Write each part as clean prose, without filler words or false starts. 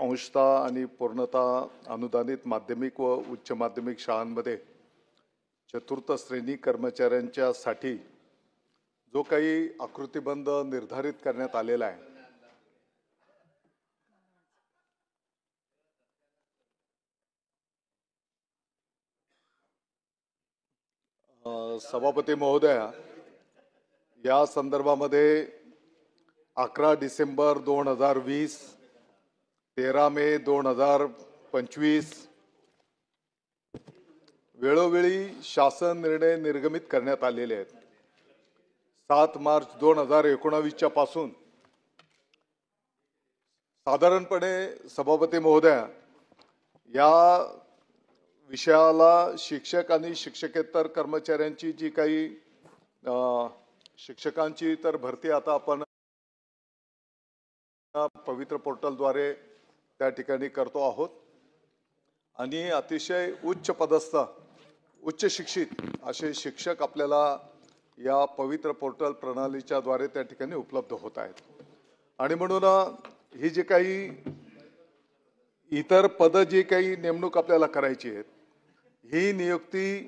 अंशतः आणि पूर्णतः अनुदानित माध्यमिक व उच्च माध्यमिक शाळांमध्ये चतुर्थ श्रेणी कर्मचाऱ्यांच्यासाठी जो काही आकृतिबंध निर्धारित करण्यात आलेला आहे, सभापती महोदय, या संदर्भामध्ये 11 डिसेंबर 2020, 13 मे 2025 वेळोवेळी शासन निर्णय निर्गमित करण्यात आलेले आहेत. 7 मार्च 2019 पासून साधारणपणे सभापती महोदय, या विषयाला शिक्षक आणि शिक्षकेतर कर्मचाऱ्यांची जी काही शिक्षकांची तर भरती आता आपण पवित्र पोर्टलद्वारे त्या ठिकाणी करतो आहोत आणि अतिशय उच्च पदस्थ उच्च शिक्षित असे शिक्षक आपल्याला या पवित्र पोर्टल प्रणालीच्या द्वारे त्या ठिकाणी उपलब्ध होत आहेत. आणि म्हणून ही जी काही इतर पद जी काही नेमणूक आपल्याला करायची आहे, ही नियुक्ती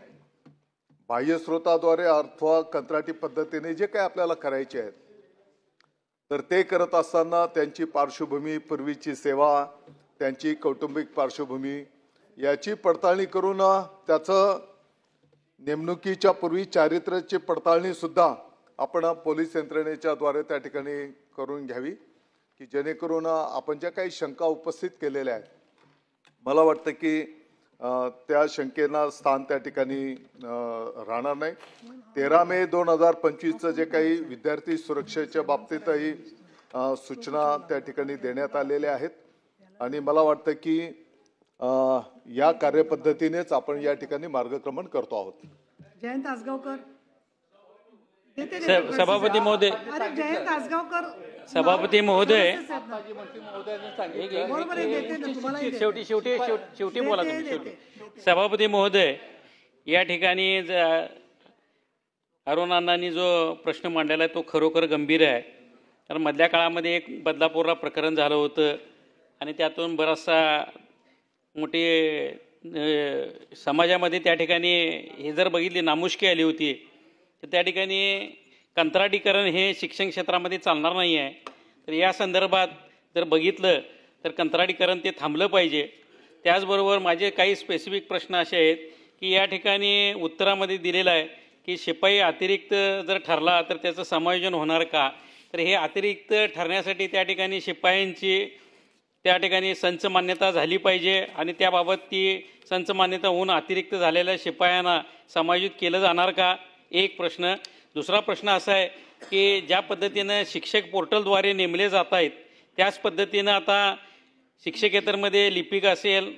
बाह्य स्रोताद्वारे अथवा कंत्राटी पद्धतीने जे काही आपल्याला करायचे आहेत, तर ते करत असताना त्यांची पार्श्वभूमी, पूर्वीची सेवा, त्यांची कौटुंबिक पार्श्वभूमी याची पडताळणी करून त्याचं नेमणुकीच्या पूर्वी चारित्र्याची पडताळणी सुद्धा आपण पोलीस यंत्रणेच्या द्वारे त्या ठिकाणी करून घ्यावी, की जेणेकरून आपण ज्या काही शंका उपस्थित केलेल्या आहेत, मला वाटतं की त्या शंकेला स्थान त्या ठिकाणी राहणार नाही. 13 मे 2025 जे काही विद्यार्थी सुरक्षेच्या बाबतीतही सूचना त्या ठिकाणी देण्यात आलेल्या आहेत आणि मला वाटतं की या कार्यपद्धतीनेच आपण या ठिकाणी मार्गक्रमण करतो आहोत. जयंत आसगावकर, सभापती महोदय, जयंत आसगावकर, सभापती महोदय, शेवटी बोला तुम्ही शेवटी. सभापती महोदय, या ठिकाणी अरुणांनी जो प्रश्न मांडलेला आहे तो खरोखर गंभीर आहे. कारण मधल्या काळामध्ये एक बदलापूरला प्रकरण झालं होतं आणि त्यातून बराचसा मोठी समाजामध्ये त्या ठिकाणी हे जर बघितली नामुष्की आली होती, तर त्या ठिकाणी कंत्राटीकरण हे शिक्षण क्षेत्रामध्ये चालणार नाही आहे. तर या संदर्भात जर बघितलं तर कंत्राटीकरण ते थांबलं पाहिजे. त्याचबरोबर माझे काही स्पेसिफिक प्रश्न असे आहेत की या ठिकाणी उत्तरामध्ये दिलेलं आहे की शिपाई अतिरिक्त जर ठरला तर त्याचं समायोजन होणार का. तर हे अतिरिक्त ठरण्यासाठी त्या ठिकाणी शिपायांची त्या ठिकाणी संच मान्यता झाली पाहिजे आणि त्याबाबत ती संच मान्यता होऊन अतिरिक्त झालेल्या शिपायांना समायोजित केलं जाणार का, एक प्रश्न. दुसरा प्रश्न असा आहे की ज्या पद्धतीनं शिक्षक पोर्टलद्वारे नेमले जात आहेत त्याच पद्धतीनं आता शिक्षकेतरमध्ये लिपिक असेल,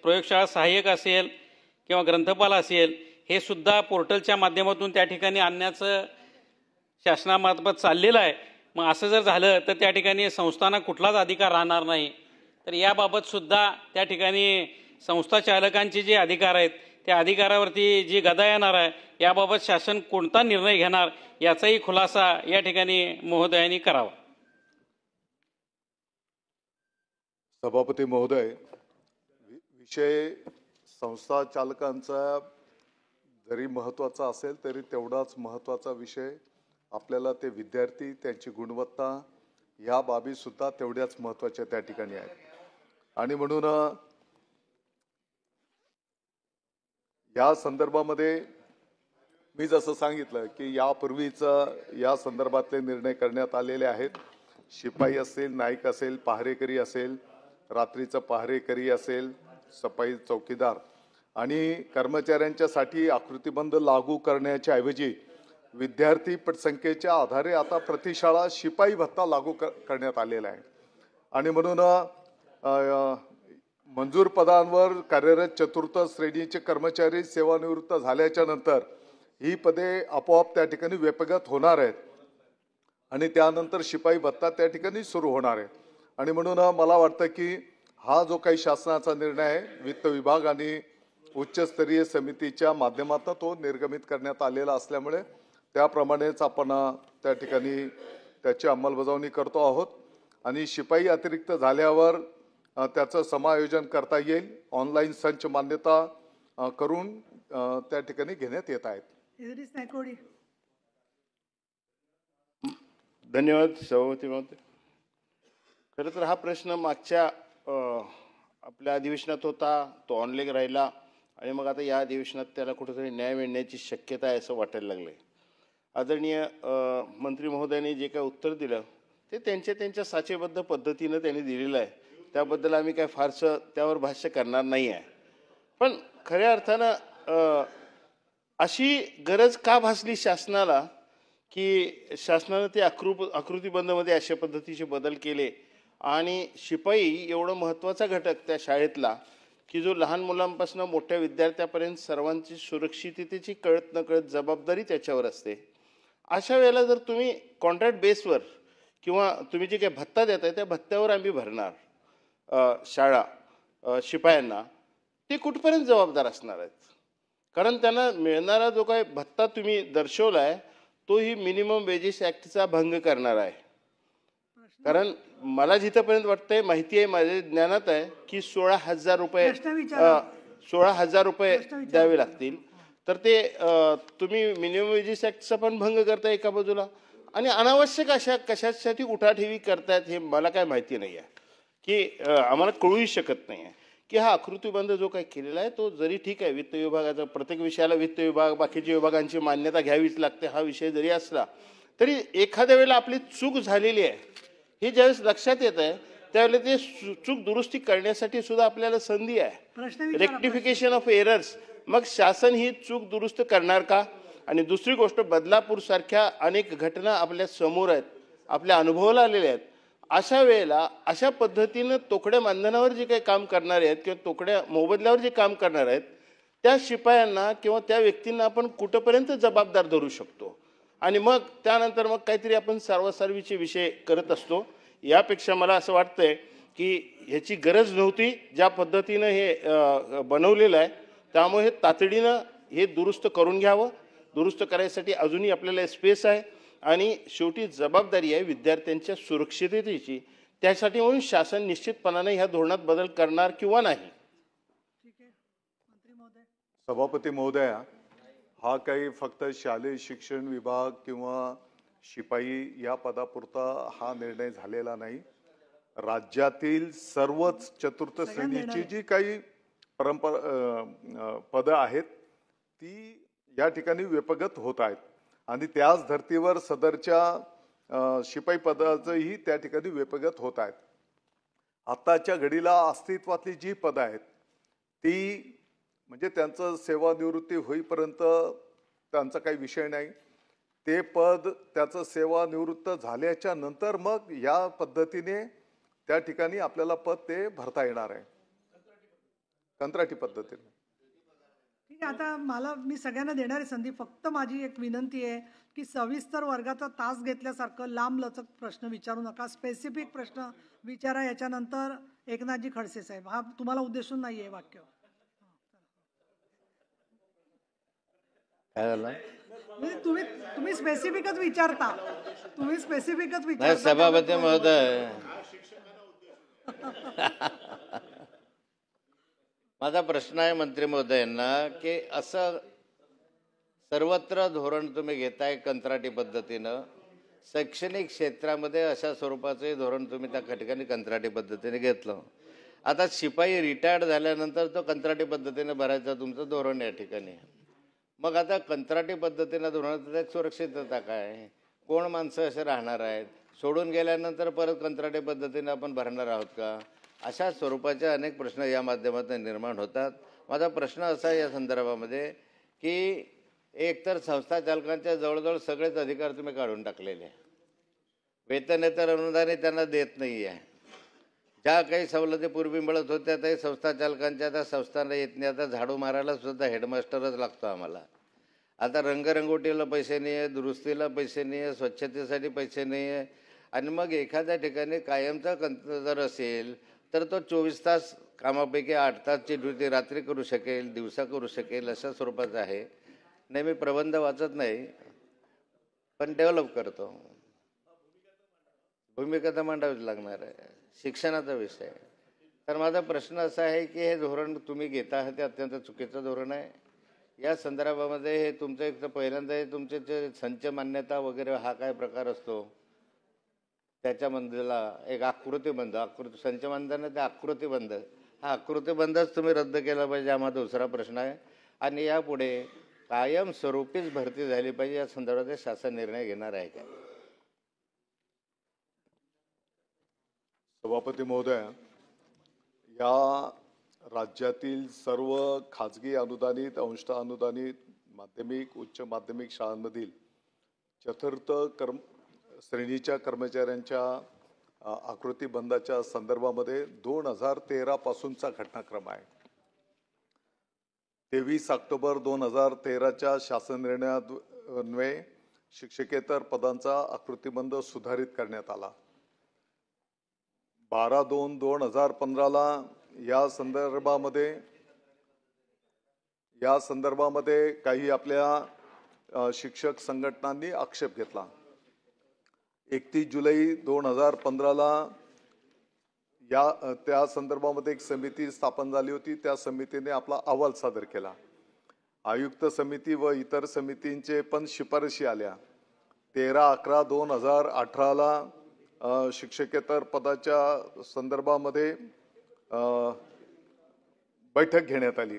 प्रयोगशाळा सहाय्यक असेल किंवा ग्रंथपाल असेल, हे सुद्धा पोर्टलच्या माध्यमातून त्या ठिकाणी आणण्याचं शासनामार्फत चाललेलं आहे. मग असं जर झालं तर त्या ठिकाणी संस्थांना कुठलाच अधिकार राहणार नाही. तर याबाबत सुद्धा त्या ठिकाणी संस्था चालकांचे जे अधिकार आहेत त्या अधिकारावरती जी गदा येणार आहे, याबाबत शासन कोणता निर्णय घेणार याचाही खुलासा या ठिकाणी महोदयांनी करावा. सभापती महोदय, विषय संस्था चालकांचा जरी महत्त्वाचा असेल तरी तेवढाच महत्त्वाचा विषय आपल्याला ते विद्यार्थी, त्यांची गुणवत्ता या बाबी सुद्धा तेवढ्याच महत्त्वाच्या त्या ठिकाणी आहेत. आणि म्हणून या संदर्भामध्ये मी जसं सांगितलं की यापूर्वीच या संदर्भातले निर्णय करण्यात आलेले आहेत. शिपाई असेल, नाईक असेल, पहारेकरी असेल, रात्रीचं पहारेकरी असेल, सफाई चौकीदार आणि कर्मचाऱ्यांच्यासाठी आकृतिबंध लागू करण्याच्या ऐवजी विद्यार्थी पटसंख्येच्या आधारे आता प्रतिशाळा शिपाई भत्ता लागू करण्यात आलेला आहे. आणि म्हणून मंजूर पदांवर कार्यरत चतुर्थ श्रेणीचे कर्मचारी सेवानिवृत्त झाल्याच्या नंतर ही पदे आपोआप त्या ठिकाणी व्यपगत होणार आहेत आणि त्यानंतर शिपाई भत्ता त्या ठिकाणी सुरू होणार आहे. आणि म्हणून मला वाटतं की हा जो काही शासनाचा निर्णय आहे, वित्त विभाग आणि उच्चस्तरीय समितीच्या माध्यमातून तो निर्गमित करण्यात आलेला असल्यामुळे त्याप्रमाणेच आपण त्या ठिकाणी त्याची अंमलबजावणी करतो आहोत. आणि शिपाई अतिरिक्त झाल्यावर त्याचं समायोजन करता येईल. ऑनलाईन संच मान्यता करून त्या ठिकाणी घेण्यात येत आहेत. इद्रिस नायकोडी. धन्यवाद सभापती महोदय. खरं तर हा प्रश्न मागच्या आपल्या अधिवेशनात होता, तो ऑनलाईन राहिला आणि मग आता या अधिवेशनात त्याला कुठेतरी न्याय मिळण्याची शक्यता आहे असं वाटायला लागलं आहे. आदरणीय मंत्री महोदयांनी जे काय उत्तर दिलं ते त्यांच्या साचेबद्ध पद्धतीनं त्यांनी दिलेलं आहे. त्याबद्दल आम्ही काय फारसं त्यावर भाष्य करणार नाही आहे. पण खऱ्या अर्थानं अशी गरज का भासली शासनाला की शासनानं ते आकृतीबंधमध्ये अशा पद्धतीचे बदल केले आणि शिपाई एवढं महत्त्वाचा घटक त्या शाळेतला की जो लहान मुलांपासून मोठ्या विद्यार्थ्यापर्यंत सर्वांची सुरक्षिततेची कळत नकळत जबाबदारी त्याच्यावर असते. अशा वेळेला जर तुम्ही कॉन्ट्रॅक्ट बेसवर किंवा तुम्ही जे काही भत्ता देताय त्या भत्त्यावर आम्ही भरणार शाळा शिपायांना, ते कुठपर्यंत जबाबदार असणार आहेत? कारण त्यांना मिळणारा जो काही भत्ता तुम्ही दर्शवला आहे तो ही मिनिमम वेजेस ॲक्टचा भंग करणार आहे. कारण मला जिथंपर्यंत वाटतंय, माहिती आहे, माझ्या ज्ञानात आहे की 16,000 रुपये 16,000 रुपये द्यावे लागतील. तर ते तुम्ही मिनिमम वेजेस ॲक्टचा पण भंग करताय एका बाजूला आणि अनावश्यक अशा कशासाठी उठाठेवी करतायत हे मला काय माहिती नाही आहे की आम्हाला कळूही शकत नाही आहे की हा आकृतीबंध जो काही केलेला आहे तो जरी ठीक आहे, वित्त विभागाचा प्रत्येक विषयाला वित्त विभाग बाकीच्या विभागांची मान्यता घ्यावीच लागते हा विषय जरी असला तरी एखाद्या वेळेला आपली चूक झालेली आहे हे ज्यावेळेस लक्षात येत आहे त्यावेळेला ते चूक दुरुस्ती करण्यासाठी सुद्धा आपल्याला संधी आहे. Rectification of errors. मग शासन ही चूक दुरुस्त करणार का? आणि दुसरी गोष्ट, बदलापूर सारख्या अनेक घटना आपल्या समोर आहेत, आपल्या अनुभवाला आलेल्या आहेत. अशा वेळेला अशा पद्धतीनं तोकड्या मानधनावर जे काही काम करणारे आहेत किंवा तोकड्या मोबदल्यावर जे काम करणार आहेत त्या शिपायांना किंवा त्या व्यक्तींना आपण कुठंपर्यंत जबाबदार धरू शकतो? आणि मग त्यानंतर मग काहीतरी आपण सारवासारवीचे विषय करत असतो. यापेक्षा मला असं वाटतंय की ह्याची गरज नव्हती ज्या पद्धतीनं हे बनवलेलं आहे. त्यामुळे हे तातडीनं हे दुरुस्त करून घ्यावं. दुरुस्त करायसाठी अजूनही आपल्याला स्पेस आहे आणि शेवटी जबाबदारी आहे विद्यार्थ्यांच्या सुरक्षिततेची. त्यासाठी म्हणून शासन निश्चितपणाने ह्या धोरणात बदल करणार किंवा नाही. सभापती महोदया, हा काही फक्त शालेय शिक्षण विभाग किंवा शिपाई या पदापुरता हा निर्णय झालेला नाही. राज्यातील सर्वच चतुर्थ श्रेणीची जी काही पदं आहेत ती या ठिकाणी व्यपगत होत आहेत आणि त्याच धर्तीवर सदरच्या शिपाई पदाचंही त्या ठिकाणी व्यपगत होत आहेत. आत्ताच्या घडीला अस्तित्वातली जी पदं आहेत ती म्हणजे त्यांचं सेवानिवृत्ती होईपर्यंत त्यांचा काही विषय नाही. ते पद त्याचं सेवानिवृत्त झाल्याच्या नंतर मग या पद्धतीने त्या ठिकाणी आपल्याला पद ते भरता येणार आहे कंत्राटी पद्धतीने. ठीक आहे, आता मी सगळ्यांना देणारी संधी. फक्त माझी एक विनंती आहे की सविस्तर वर्गाचा तास घेतल्यासारखं लांब लचक प्रश्न विचारू नका. स्पेसिफिक प्रश्न विचारा. याच्यानंतर एकनाथजी खडसे साहेब. हा तुम्हाला उद्देशून नाही आहे वाक्य. काय झालं? म्हणजे तुम्ही स्पेसिफिकच विचारता. नाही सभापती महोदय, माझा प्रश्न आहे मंत्री महोदयांना की असं सर्वत्र धोरण तुम्ही घेताय कंत्राटी पद्धतीनं. शैक्षणिक क्षेत्रामध्ये अशा स्वरूपाचे धोरण तुम्ही त्या ठिकाणी कंत्राटी पद्धतीने घेतलं. आता शिपाई रिटायर्ड झाल्यानंतर तो कंत्राटी पद्धतीने भरायचं तुमचं धोरण या ठिकाणी. मग आता कंत्राटी पद्धतीनं धोरणात एक सुरक्षितता काय? कोण माणसं असे राहणार आहेत? सोडून गेल्यानंतर परत कंत्राटी पद्धतीने आपण भरणार आहोत का? अशा स्वरूपाचे अनेक प्रश्न या माध्यमातून निर्माण होतात. माझा प्रश्न असा आहे या संदर्भामध्ये की एकतर संस्था चालकांच्या जवळजवळ सगळेच अधिकार तुम्ही काढून टाकलेले. वेतनेतर अनुदाने त्यांना देत नाही आहे. ज्या काही सवलती पूर्वी मिळत होत्या त्याही संस्था चालकांच्या त्या संस्थांना येत नाही. आता झाडू मारायला सुद्धा हेडमास्टरच लागतो आम्हाला. आता रंगरंगोटीला पैसे नाही आहे, दुरुस्तीला पैसे नाही आहे, स्वच्छतेसाठी पैसे नाही आहे. आणि मग एखाद्या ठिकाणी कायमचा जर असेल तर तो 24 तास कामापैकी 8 तासची ड्युटी रात्री करू शकेल, दिवसा करू शकेल, अशा स्वरूपाचं आहे. नाही, मी प्रबंध वाचत नाही पण डेव्हलप करतो. भूमिका तर मांडावीच लागणार आहे. शिक्षणाचा विषय तर माझा प्रश्न असा आहे की हे धोरण तुम्ही घेता आहात ते अत्यंत चुकीचं धोरण आहे. या संदर्भामध्ये हे तुमचं एक तर पहिल्यांदा हे तुमचे जे संच मान्यता वगैरे हा काय प्रकार असतो त्याच्यामधला एक आकृतीबंध संच मान्यता ते आकृतीबंध, हा आकृतीबंधच तुम्ही रद्द केला पाहिजे हा माझा दुसरा प्रश्न आहे. आणि यापुढे कायमस्वरूपीच भरती झाली पाहिजे या संदर्भात शासन निर्णय घेणार आहे का? सभापती महोदय, या राज्यातील सर्व खाजगी अनुदानित, अंशतः अनुदानित माध्यमिक, उच्च माध्यमिक शाळांमधील चतुर्थ श्रेणीच्या कर्मचाऱ्यांच्या आकृतीबंधाच्या संदर्भामध्ये 2013 पासूनचा घटनाक्रम आहे. 23 ऑक्टोबर 2013च्या शासन निर्णयान्वये शिक्षकेतर पदांचा आकृतीबंध सुधारित करण्यात आला. 12/2/2015ला या संदर्भामध्ये काही आपल्या शिक्षक संघटनांनी आक्षेप घेतला. 31 जुलै 2015ला त्या संदर्भामध्ये एक समिती स्थापन झाली होती. त्या समितीने आपला अहवाल सादर केला. आयुक्त समिती व इतर समितींचे पण शिफारशी आल्या. 13/11/2018ला शिक्षकेतर पदाच्या संदर्भामध्ये बैठक घेण्यात आली.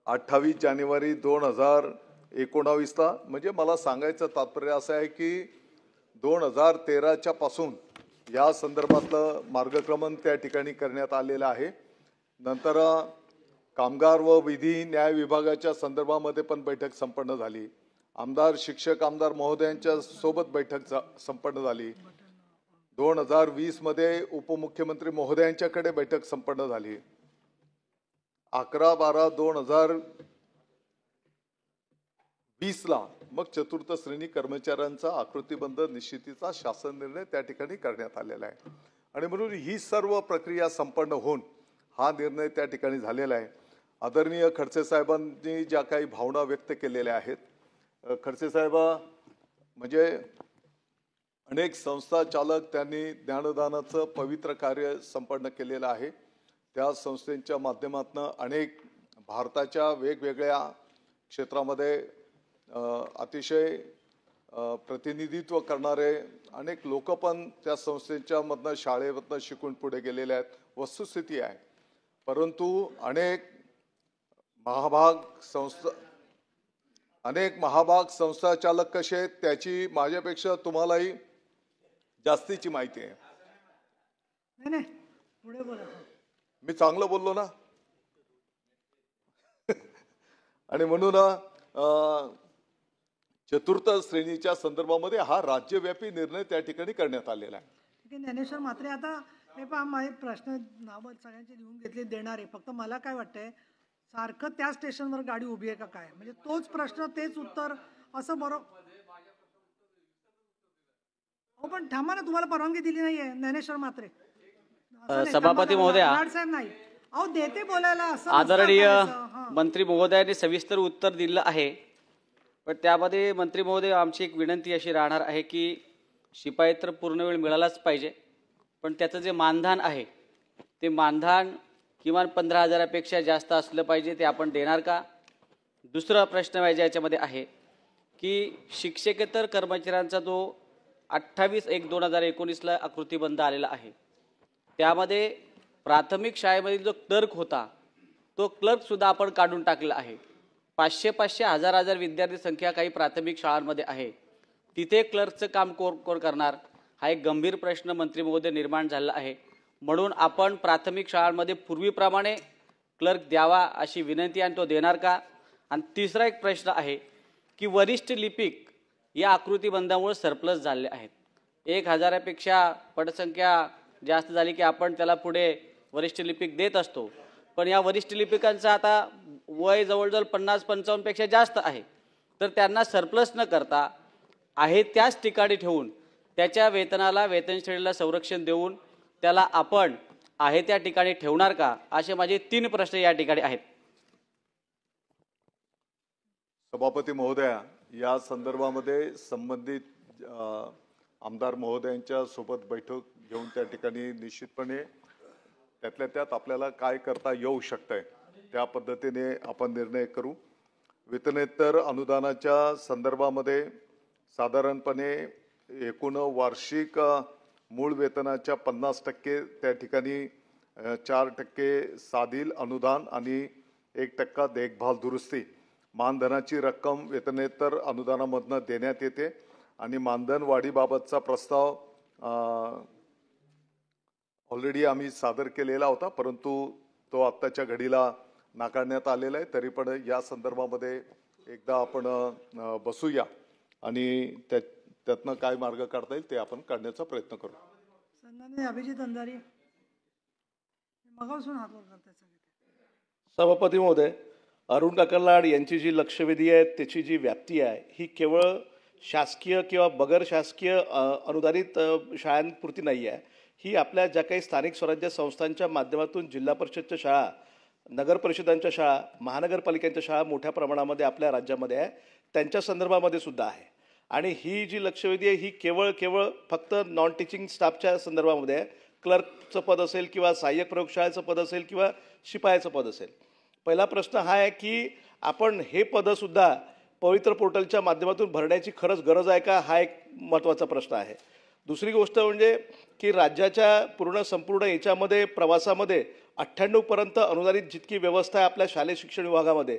28 जानेवारी 2019ला, म्हणजे मला सांगायचं तात्पर्य असं आहे की 2013च्या पासून या संदर्भातलं मार्गक्रमण त्या ठिकाणी करण्यात आलेलं आहे. नंतर कामगार व विधी न्याय विभागाच्या संदर्भामध्ये पण बैठक संपन्न झाली. शिक्षक आमदार महोदयांच्या सोबत बैठक संपन्न झाली. 2020 मध्ये उपमुख्यमंत्री महोदयांच्याकडे बैठक संपन्न झाली. 11/12/2020ला मग चतुर्थ श्रेणी कर्मचाऱ्यांचा आकृतीबंध निश्चितीचा शासन निर्णय त्या ठिकाणी करण्यात आलेला आहे. आणि म्हणून ही सर्व प्रक्रिया संपन्न होऊन हा निर्णय त्या ठिकाणी झालेला आहे. आदरणीय खडसे साहेबांनी ज्या काही भावना व्यक्त केलेल्या आहेत, खडसे साहेब म्हणजे अनेक संस्था चालक, त्यांनी ज्ञानदानाचं पवित्र कार्य संपन्न केलेलं आहे. त्या संस्थेच्या माध्यमातून अनेक भारताच्या वेगवेगळ्या क्षेत्रामध्ये अतिशय प्रतिनिधित्व करणारे अनेक लोक पण त्या संस्थेच्या मधनं शाळेमधनं शिकून पुढे गेलेले आहेत, वस्तुस्थिती आहे. परंतु अनेक महाभाग संस्था चालक कसे आहेत त्याची माझ्यापेक्षा तुम्हालाही जास्तीची माहिती आहे. नाही, पुढे बोला. मी चांगलं बोललो ना. आणि म्हणून चतुर्थ श्रेणीच्या संदर्भामध्ये हा राज्यव्यापी निर्णय त्या ठिकाणी करण्यात आलेला आहे. ज्ञानेश्वर म्हात्रे, आता हे पहा, माझे प्रश्न नावं सगळ्यांचे लिहून घेतले देणार आहे. फक्त मला काय वाटतंय, सारखं त्या स्टेशनवर गाडी उभी आहे का काय? म्हणजे तोच प्रश्न तेच उत्तर असं बरोबर. पण थांबा ना, तुम्हाला परवानगी दिली नाहीये ज्ञानेश्वर म्हात्रे. सभापती महोदया, साहेब नाही, अहो देते बोलायला. असं आदरणीय मंत्री महोदयांनी सविस्तर उत्तर दिलं आहे. पण त्यामध्ये मंत्री महोदय, आमची एक विनंती अशी राहणार आहे की शिपाई तर पूर्ण वेळ मिळालाच पाहिजे, पण त्याचं जे मानधन आहे ते मानधन किमान 15,000पेक्षा जास्त असलं पाहिजे. ते आपण देणार का? दुसरा प्रश्न माझ्या याच्यामध्ये आहे की शिक्षकेतर कर्मचाऱ्यांचा जो 28/1/2019ला आकृतीबंध आलेला आहे, त्यामध्ये प्राथमिक शाळेमधील जो क्लर्क होता तो क्लर्कसुद्धा आपण काढून टाकला आहे. 500-500, 1000-1000 विद्यार्थी संख्या काही प्राथमिक शाळांमध्ये आहे. तिथे क्लर्कचं काम कोण करणार? हा एक गंभीर प्रश्न मंत्री महोदय निर्माण झाला आहे. म्हणून आपण प्राथमिक शाळांमध्ये पूर्वीप्रमाणे क्लर्क द्यावा अशी विनंती, आणि तो देणार का? आणि तिसरा एक प्रश्न आहे की वरिष्ठ लिपिक या आकृतीबंधामुळे सरप्लस झाले आहेत. 1000पेक्षा पटसंख्या जास्त झाली की आपण त्याला पुढे वरिष्ठ लिपिक देत असतो. पण या वरिष्ठ लिपिकांचं आता वय जवळजवळ 50-55पेक्षा जास्त आहे. तर त्यांना सरप्लस न करता आहे त्याच ठिकाणी ठेवून त्याच्या वेतनाला, वेतन श्रेणीला संरक्षण देऊन त्याला आपण आहे त्या ठिकाणी ठेवणार का? असे माझे 3 प्रश्न या ठिकाणी आहेत. सभापती महोदया, या संदर्भामध्ये संबंधित आमदार महोदयांच्या सोबत बैठक घेऊन त्या ठिकाणी निश्चितपणे त्यातल्या त्यात आपल्याला काय करता येऊ शकतंय त्या पद्धतीने आपण निर्णय करू. वेतनेतर अनुदानाच्या संदर्भामध्ये साधारणपणे एकूण वार्षिक मूळ वेतनाच्या 50% त्या ठिकाणी 4% साधील अनुदान आणि 1% देखभाल दुरुस्ती मानधनाची रक्कम वेतनेतर अनुदानामधनं देण्यात येते आणि मानधन वाढीबाबतचा प्रस्ताव ऑलरेडी आम्ही सादर केलेला होता, परंतु तो आत्ताच्या घडीला नाकारण्यात आलेला आहे. तरी पण या संदर्भामध्ये एकदा आपण बसूया आणि त्यातनं काय मार्ग काढता येईल ते आपण काढण्याचा प्रयत्न करू. सन्माननीय अभिजित अंधारी मगापासून हात वर करताय सगळे. सभापती महोदय, अरुण काकलाड यांची जी लक्षवेधी आहे त्याची जी व्याप्ती आहे ही केवळ शासकीय किंवा बगर शासकीय अनुदानित शाळांपुरती नाही आहे. ही आपल्या ज्या काही स्थानिक स्वराज्य संस्थांच्या माध्यमातून जिल्हा परिषदच्या शाळा, नगर परिषदांच्या शाळा, महानगरपालिकांच्या शाळा मोठ्या प्रमाणामध्ये आपल्या राज्यामध्ये आहे, त्यांच्या संदर्भामध्ये सुद्धा आहे. आणि ही जी लक्षवेधी आहे ही केवळ फक्त नॉन टीचिंग स्टाफच्या संदर्भामध्ये आहे. क्लर्कचं पद असेल किंवा सहाय्यक प्रयोगशाळेचं पद असेल किंवा शिपायाचं पद असेल. पहिला प्रश्न हा आहे की आपण हे पदसुद्धा पवित्र पोर्टलच्या माध्यमातून भरण्याची खरंच गरज आहे का, हा एक महत्त्वाचा प्रश्न आहे. दुसरी गोष्ट म्हणजे की राज्याच्या संपूर्ण याच्यामध्ये प्रवासामध्ये 98पर्यंत अनुदानित जितकी व्यवस्था आहे आपल्या शालेय शिक्षण विभागामध्ये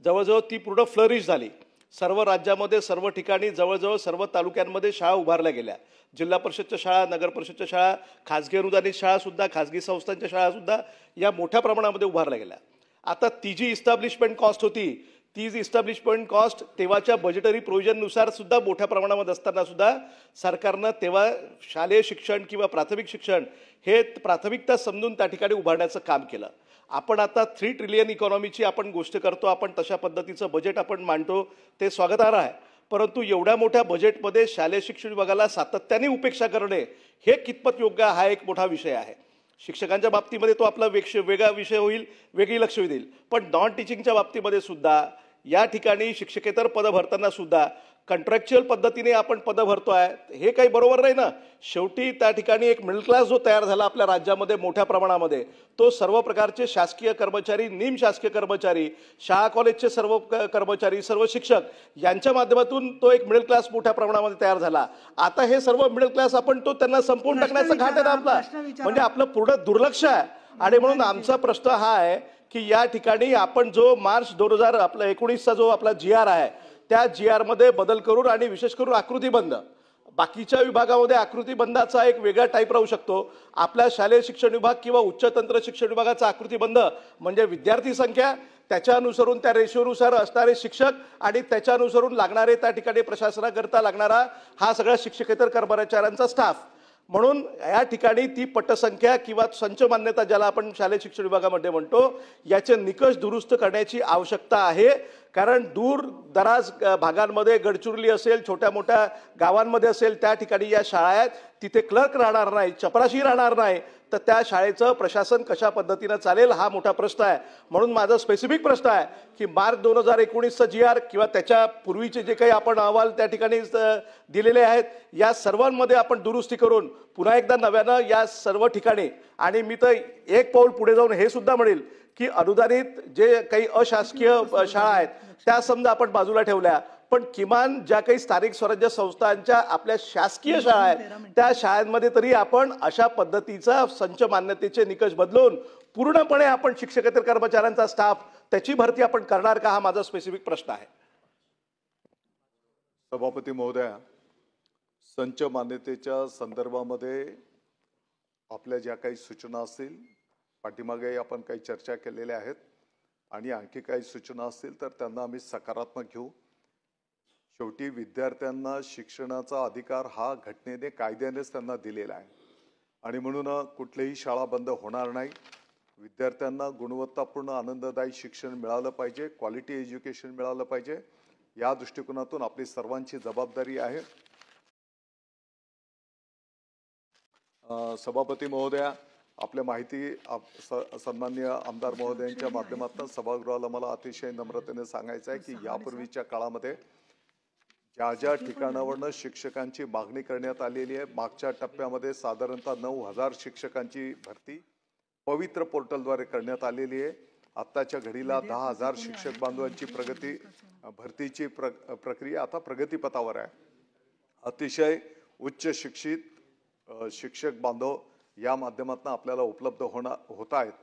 जवळजवळ ती पूर्ण फ्लरिश झाली. सर्व राज्यामध्ये सर्व ठिकाणी जवळजवळ सर्व तालुक्यांमध्ये शाळा उभारल्या गेल्या. जिल्हा परिषदच्या शाळा, नगर परिषदच्या शाळा, खाजगी अनुदानित शाळासुद्धा, खाजगी संस्थांच्या शाळासुद्धा या मोठ्या प्रमाणामध्ये उभारल्या गेल्या. आता ती जी इस्टॅब्लिशमेंट कॉस्ट होती, ती जी इस्टॅब्लिशमेंट कॉस्ट तेव्हाच्या बजेटरी प्रोव्हिजननुसार सुद्धा मोठ्या प्रमाणामध्ये असताना सुद्धा सरकारनं तेव्हा शालेय शिक्षण किंवा प्राथमिक शिक्षण हे प्राथमिकता समजून त्या ठिकाणी उभारण्याचं काम केलं. आपण आता 3 ट्रिलियन इकॉनॉमीची आपण गोष्ट करतो, आपण तशा पद्धतीचं बजेट आपण मांडतो, ते स्वागतार्ह आहे. परंतु एवढ्या मोठ्या बजेटमध्ये शालेय शिक्षण विभागाला सातत्याने उपेक्षा करणे हे कितपत योग्य हा एक मोठा विषय आहे. शिक्षकांच्या बाबतीमध्ये तो आपला वेगळा विषय होईल, वेगळी लक्ष देईल. पण नॉन टीचिंगच्या बाबतीमध्ये सुद्धा या ठिकाणी शिक्षकेतर पदं भरताना सुद्धा कॉन्ट्रॅक्च्युअल पद्धतीने आपण पदं भरतो आहे, हे काही बरोबर नाही ना. शेवटी त्या ठिकाणी एक मिडल क्लास जो तयार झाला आपल्या राज्यामध्ये मोठ्या प्रमाणामध्ये, तो सर्व प्रकारचे शासकीय कर्मचारी, निमशासकीय कर्मचारी, शाळा कॉलेजचे सर्व कर्मचारी, सर्व शिक्षक यांच्या माध्यमातून तो एक मिडल क्लास मोठ्या प्रमाणामध्ये तयार झाला. आता हे सर्व मिडल क्लास आपण तो त्यांना संपवून टाकण्याचा घाट आहे ना आपला, म्हणजे आपलं पूर्ण दुर्लक्ष आहे. आणि म्हणून आमचा प्रश्न हा आहे की या ठिकाणी आपण जो मार्च 2019चा जो आपला GR आहे त्या GR मध्ये बदल करून आणि विशेष करून आकृतीबंध, बाकीच्या विभागामध्ये आकृतीबंधाचा एक वेगळा टाईप राहू शकतो. आपल्या शालेय शिक्षण विभाग किंवा उच्च तंत्र शिक्षण विभागाचा आकृतीबंध म्हणजे विद्यार्थी संख्या, त्याच्यानुसारून त्या रेशोनुसार असणारे शिक्षक आणि त्याच्यानुसारून लागणारे त्या ठिकाणी प्रशासनाकरता लागणारा हा सगळा शिक्षकेतर कर्मचाऱ्यांचा स्टाफ. म्हणून या ठिकाणी ती पटसंख्या किंवा संच मान्यता ज्याला आपण शालेय शिक्षण विभागामध्ये म्हणतो याचे निकष दुरुस्त करण्याची आवश्यकता आहे. कारण दूर दराज भागांमध्ये, गडचिरोली असेल, छोट्या मोठ्या गावांमध्ये असेल, त्या ठिकाणी या शाळा आहेत, तिथे क्लर्क राहणार नाही, चपराशी राहणार नाही, तर त्या शाळेचं प्रशासन कशा पद्धतीनं चालेल हा मोठा प्रश्न आहे. म्हणून माझा स्पेसिफिक प्रश्न आहे की मार्च 2019चा GR किंवा त्याच्या पूर्वीचे जे काही आपण अहवाल त्या ठिकाणी दिलेले आहेत या सर्वांमध्ये आपण दुरुस्ती करून पुन्हा एकदा नव्यानं या सर्व ठिकाणी, आणि मी तर एक पाऊल पुढे जाऊन हे सुद्धा म्हणेल की अनुदानित जे काही अशासकीय शाळा आहेत त्या समजा आपण बाजूला ठेवल्या, पण किमान ज्या काही स्थानिक स्वराज्य संस्थांच्या आपल्या शासकीय शाळा आहेत त्या शाळांमध्ये तरी आपण अशा पद्धतीचा संच मान्यतेचे निकष बदलून पूर्णपणे आपण शिक्षकेतर कर्मचाऱ्यांचा स्टाफ त्याची भरती आपण करणार का, हा माझा स्पेसिफिक प्रश्न आहे. सभापती महोदया, संच मान्यतेच्या संदर्भामध्ये आपल्या ज्या काही सूचना असतील पाठीमागे आपण काही चर्चा केलेल्या आहेत आणि आणखी काही सूचना असतील तर त्यांना आम्ही सकारात्मक घेऊ. शेवटी विद्यार्थ्यांना शिक्षणाचा अधिकार हा घटनेने, कायद्यानेच त्यांना दिलेला आहे आणि म्हणून कुठलीही शाळा बंद होणार नाही. विद्यार्थ्यांना गुणवत्तापूर्ण आनंददायी शिक्षण मिळालं पाहिजे, क्वालिटी एज्युकेशन मिळालं पाहिजे, या दृष्टिकोनातून आपली सर्वांची जबाबदारी आहे. सभापती महोदया, आपल्या माहिती सन्माननीय आमदार महोदयांच्या माध्यमातून सभागृहाला मला अतिशय नम्रतेने सांगायचं आहे की यापूर्वीच्या काळामध्ये ज्या ज्या ठिकाणावरनं शिक्षकांची मागणी करण्यात आलेली आहे, मागच्या टप्प्यामध्ये साधारणतः 9,000 शिक्षकांची भरती पवित्र पोर्टलद्वारे करण्यात आलेली आहे. आत्ताच्या घडीला 10,000 शिक्षक बांधवांची भरतीची प्रक्रिया आता प्रगतीपथावर आहे. अतिशय उच्च शिक्षित शिक्षक बांधव या माध्यमातून आपल्याला उपलब्ध होत आहेत.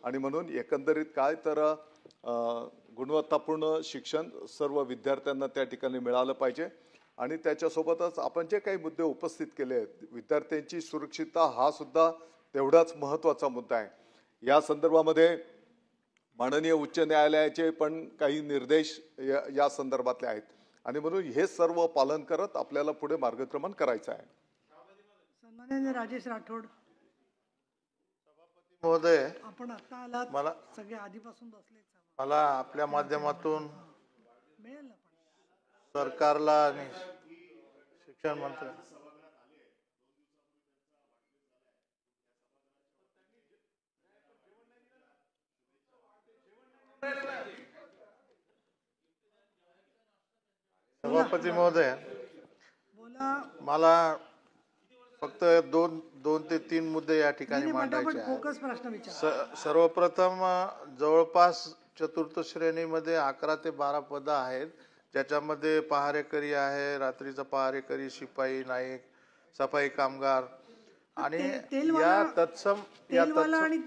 आणि म्हणून एकंदरीत काय तर गुणवत्तापूर्ण शिक्षण सर्व विद्यार्थ्यांना त्या ठिकाणी मिळालं पाहिजे. आणि त्याच्यासोबतच आपण जे काही मुद्दे उपस्थित केले आहेत, विद्यार्थ्यांची सुरक्षितता हा सुद्धा तेवढाच महत्त्वाचा मुद्दा आहे. या संदर्भामध्ये माननीय उच्च न्यायालयाचे पण काही निर्देश या संदर्भातले आहेत. आणि म्हणून हे सर्व पालन करत आपल्याला पुढे मार्गक्रमण करायचं आहे. सन्माननीय राजेश राठोड महोदय, आपण आता आलात, मला सगळे आधीपासून बसले. मला आपल्या माध्यमातून मिळेल ना पण. सरकारला आणि शिक्षण मंत्री सभापती महोदय, बोला. मला फक्त दोन ते तीन मुद्दे या ठिकाणी मांडायचे आहेत. फोकस प्रश्न विचार. सर्वप्रथम जवळपास चतुर्थ श्रेणीमध्ये 11 ते 12 पदं आहेत, ज्याच्यामध्ये पहारेकरी आहे, रात्रीचा पहारेकरी, शिपाई, नाईक, सफाई कामगार आणि या तत्सम आणि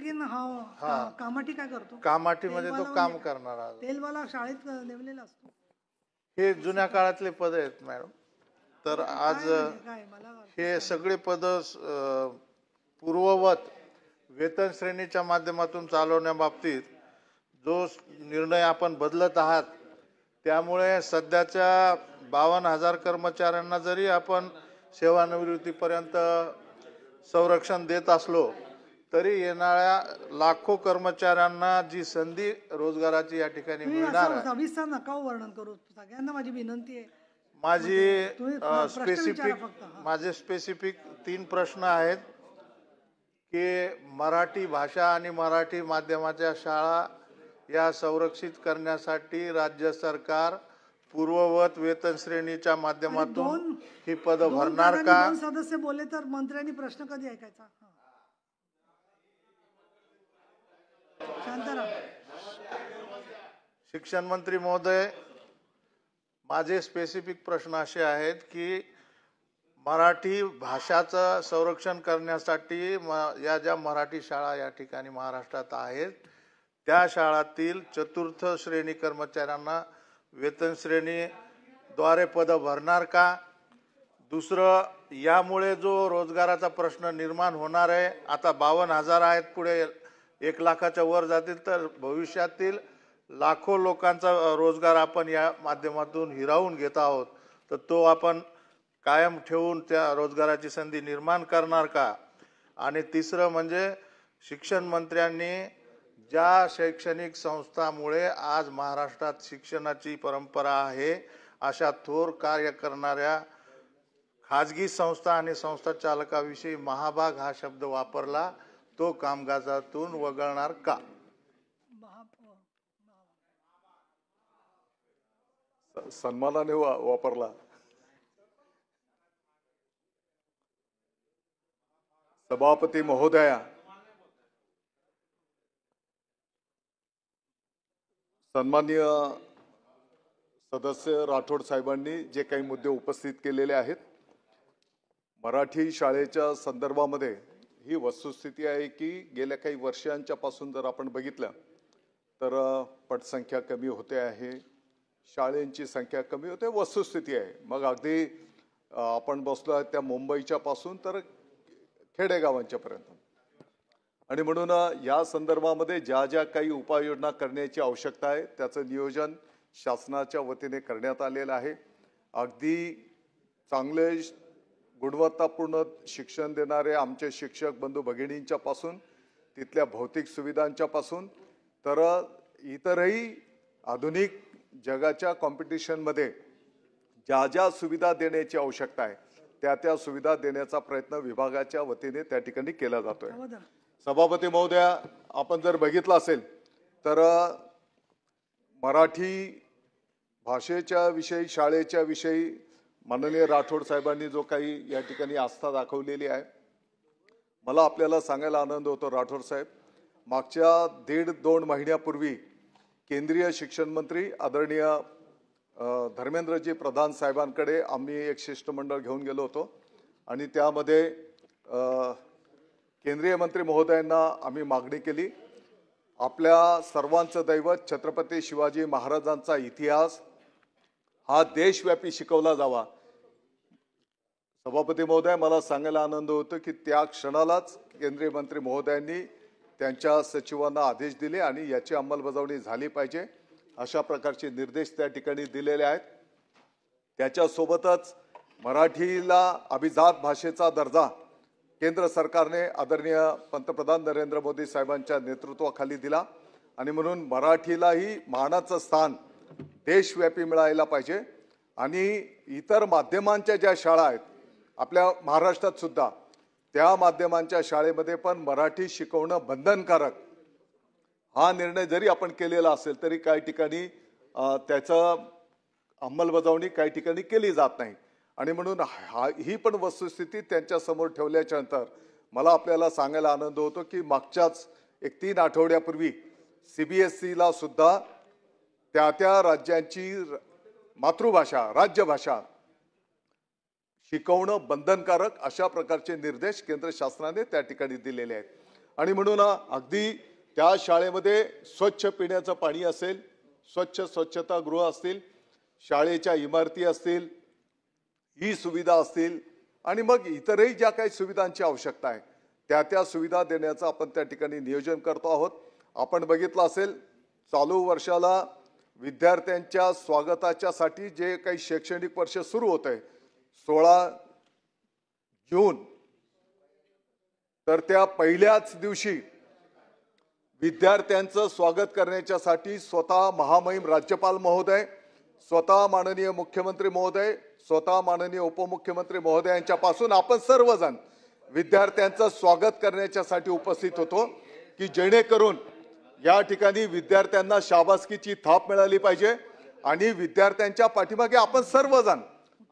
कामाठी काय करतो? कामाठीमध्ये तो काम करणारा तेलवाला शाळेत नेमलेला असतो. हे जुन्या काळातले पद आहेत मॅडम. तर आज हे सगळे पद पूर्ववत वेतन श्रेणीच्या माध्यमातून चालवण्याबाबतीत जो निर्णय आपण बदलत आहात, त्यामुळे सध्याच्या 52,000 कर्मचाऱ्यांना जरी आपण सेवानिवृत्तीपर्यंत संरक्षण देत असलो तरी येणाऱ्या लाखो कर्मचाऱ्यांना जी संधी रोजगाराची या ठिकाणी मिळणार आहे. सविस्तर नका वर्णन करू, सगळ्यांना माझी विनंती आहे. माझे स्पेसिफिक 3 प्रश्न आहेत की मराठी भाषा आणि मराठी माध्यमाच्या शाळा या संरक्षित करण्यासाठी राज्य सरकार पूर्ववत वेतन श्रेणीच्या माध्यमातून ही पद भरणार का? सदस्य बोलले तर मंत्र्यांनी प्रश्न कधी ऐकायचा? शांताराम. शिक्षण मंत्री महोदय, माझे स्पेसिफिक प्रश्न असे आहेत की मराठी भाषाचं संरक्षण करण्यासाठी या ज्या मराठी शाळा या ठिकाणी महाराष्ट्रात आहेत, त्या शाळातील चतुर्थ श्रेणी कर्मचाऱ्यांना वेतन श्रेणीद्वारे पद भरणार का? दुसरं, यामुळे जो रोजगाराचा प्रश्न निर्माण होणार आहे, आता 52,000 आहेत, पुढे 1 लाखाच्या वर जातील, तर भविष्यातील लाखो लोकांचा रोजगार आपण या माध्यमातून हिरावून घेत आहोत, तर तो आपण कायम ठेवून त्या रोजगाराची संधी निर्माण करणार का? आणि तिसरं म्हणजे शिक्षण मंत्र्यांनी ज्या शैक्षणिक संस्थांमुळे आज महाराष्ट्रात शिक्षणाची परंपरा आहे अशा थोर कार्य करणाऱ्या खाजगी संस्था आणि संस्था चालकाविषयी महाभाग हा शब्द वापरला, तो कामकाजातून वगळणार का? सन्मानाने वापरला. सभापती महोदया, सन्माननीय सदस्य राठोड साहेबांनी जे काही मुद्दे उपस्थित केलेले आहेत, मराठी शाळेच्या संदर्भामध्ये ही वस्तुस्थिती आहे की गेल्या काही वर्षांच्या पासून जर आपण बघितलं तर पटसंख्या कमी होते आहे, शाळेंची संख्या कमी होते, वस्तुस्थिती आहे. मग अगदी आपण बसलो आहे त्या मुंबईच्या पासून तर खेडेगावांच्या पर्यंत. आणि म्हणून या संदर्भामध्ये ज्या ज्या काही उपाययोजना करण्याची आवश्यकता आहे त्याचं नियोजन शासनाच्या वतीने करण्यात आलेलं आहे. अगदी चांगले गुणवत्तापूर्ण शिक्षण देणारे आमचे शिक्षक बंधू भगिनींच्या पासून, तिथल्या भौतिक सुविधांच्या पासून तर इतरही आधुनिक जगाच्या कॉम्पिटिशनमध्ये ज्या ज्या सुविधा देण्याची आवश्यकता आहे त्या सुविधा देण्याचा प्रयत्न विभागाच्या वतीने त्या ठिकाणी केला जातोय. सभापती महोदया, आपण जर बघितलं असेल तर मराठी भाषेच्या विषयी, शाळेच्या विषयी माननीय राठोड साहेबांनी जो काही या ठिकाणी आस्था दाखवलेली आहे, मला आपल्याला सांगायला आनंद होतो राठोड साहेब, मागच्या 1.5-2 महिन्यापूर्वी केंद्रीय शिक्षण मंत्री आदरणीय धर्मेंद्रजी प्रधान साहेबांकडे आम्ही एक शिष्टमंडळ घेऊन गेलो होतो आणि त्यामध्ये केंद्रीय मंत्री महोदयांना आम्ही मागणी केली, आपल्या सर्वांचं दैवत छत्रपती शिवाजी महाराजांचा इतिहास हा देशव्यापी शिकवला जावा. सभापती महोदय, मला सांगायला आनंद होतो की त्या क्षणालाच केंद्रीय मंत्री महोदयांनी त्यांच्या सचिवांना आदेश दिले आणि याची अंमलबजावणी झाली पाहिजे अशा प्रकारचे निर्देश त्या ठिकाणी दिलेले आहेत. त्याच्यासोबतच मराठीला अभिजात भाषेचा दर्जा केंद्र सरकारने आदरणीय पंतप्रधान नरेंद्र मोदी साहेबांच्या नेतृत्वाखाली दिला आणि म्हणून मराठीलाही मानाचं स्थान देशव्यापी मिळायला पाहिजे. आणि इतर माध्यमांच्या ज्या शाळा आहेत आपल्या महाराष्ट्रात सुद्धा, त्या माध्यमांच्या शाळेमध्ये पण मराठी शिकवणं बंधनकारक हा निर्णय जरी आपण केलेला असेल तरी काही ठिकाणी त्याचं अंमलबजावणी काही ठिकाणी केली जात नाही. आणि म्हणून ही पण वस्तुस्थिती त्यांच्या समोर ठेवल्याच्या नंतर मला आपल्याला सांगायला आनंद होतो की मागच्याच 3 आठवड्यापूर्वी CBSEला सुद्धा त्या राज्यांची मातृभाषा राज्यभाषा शिकवणं बंधनकारक अशा प्रकारचे निर्देश केंद्र शासनाने त्या ठिकाणी दिलेले आहेत. आणि म्हणून अगदी त्या शाळेमध्ये स्वच्छ पिण्याचं पाणी असेल, स्वच्छतागृह असतील, शाळेच्या इमारती असतील, ही सुविधा असतील आणि मग इतरही ज्या काही सुविधांची आवश्यकता आहे त्या सुविधा देण्याचं आपण त्या ठिकाणी नियोजन करतो आहोत. आपण बघितलं असेल चालू वर्षाला विद्यार्थ्यांच्या स्वागताच्यासाठी जे काही शैक्षणिक वर्ष सुरू होत आहे 16 जून, तर त्या पहिल्याच दिवशी विद्यार्थ्यांचं स्वागत करण्याच्यासाठी स्वतः महामहिम राज्यपाल महोदय, स्वतः माननीय मुख्यमंत्री महोदय, स्वतः माननीय उपमुख्यमंत्री महोदयांच्यापासून आपण सर्वजण विद्यार्थ्यांचं स्वागत करण्याच्यासाठी उपस्थित होतो की जेणेकरून या ठिकाणी विद्यार्थ्यांना शाबासकीची थाप मिळाली पाहिजे आणि विद्यार्थ्यांच्या पाठीमागे आपण सर्वजण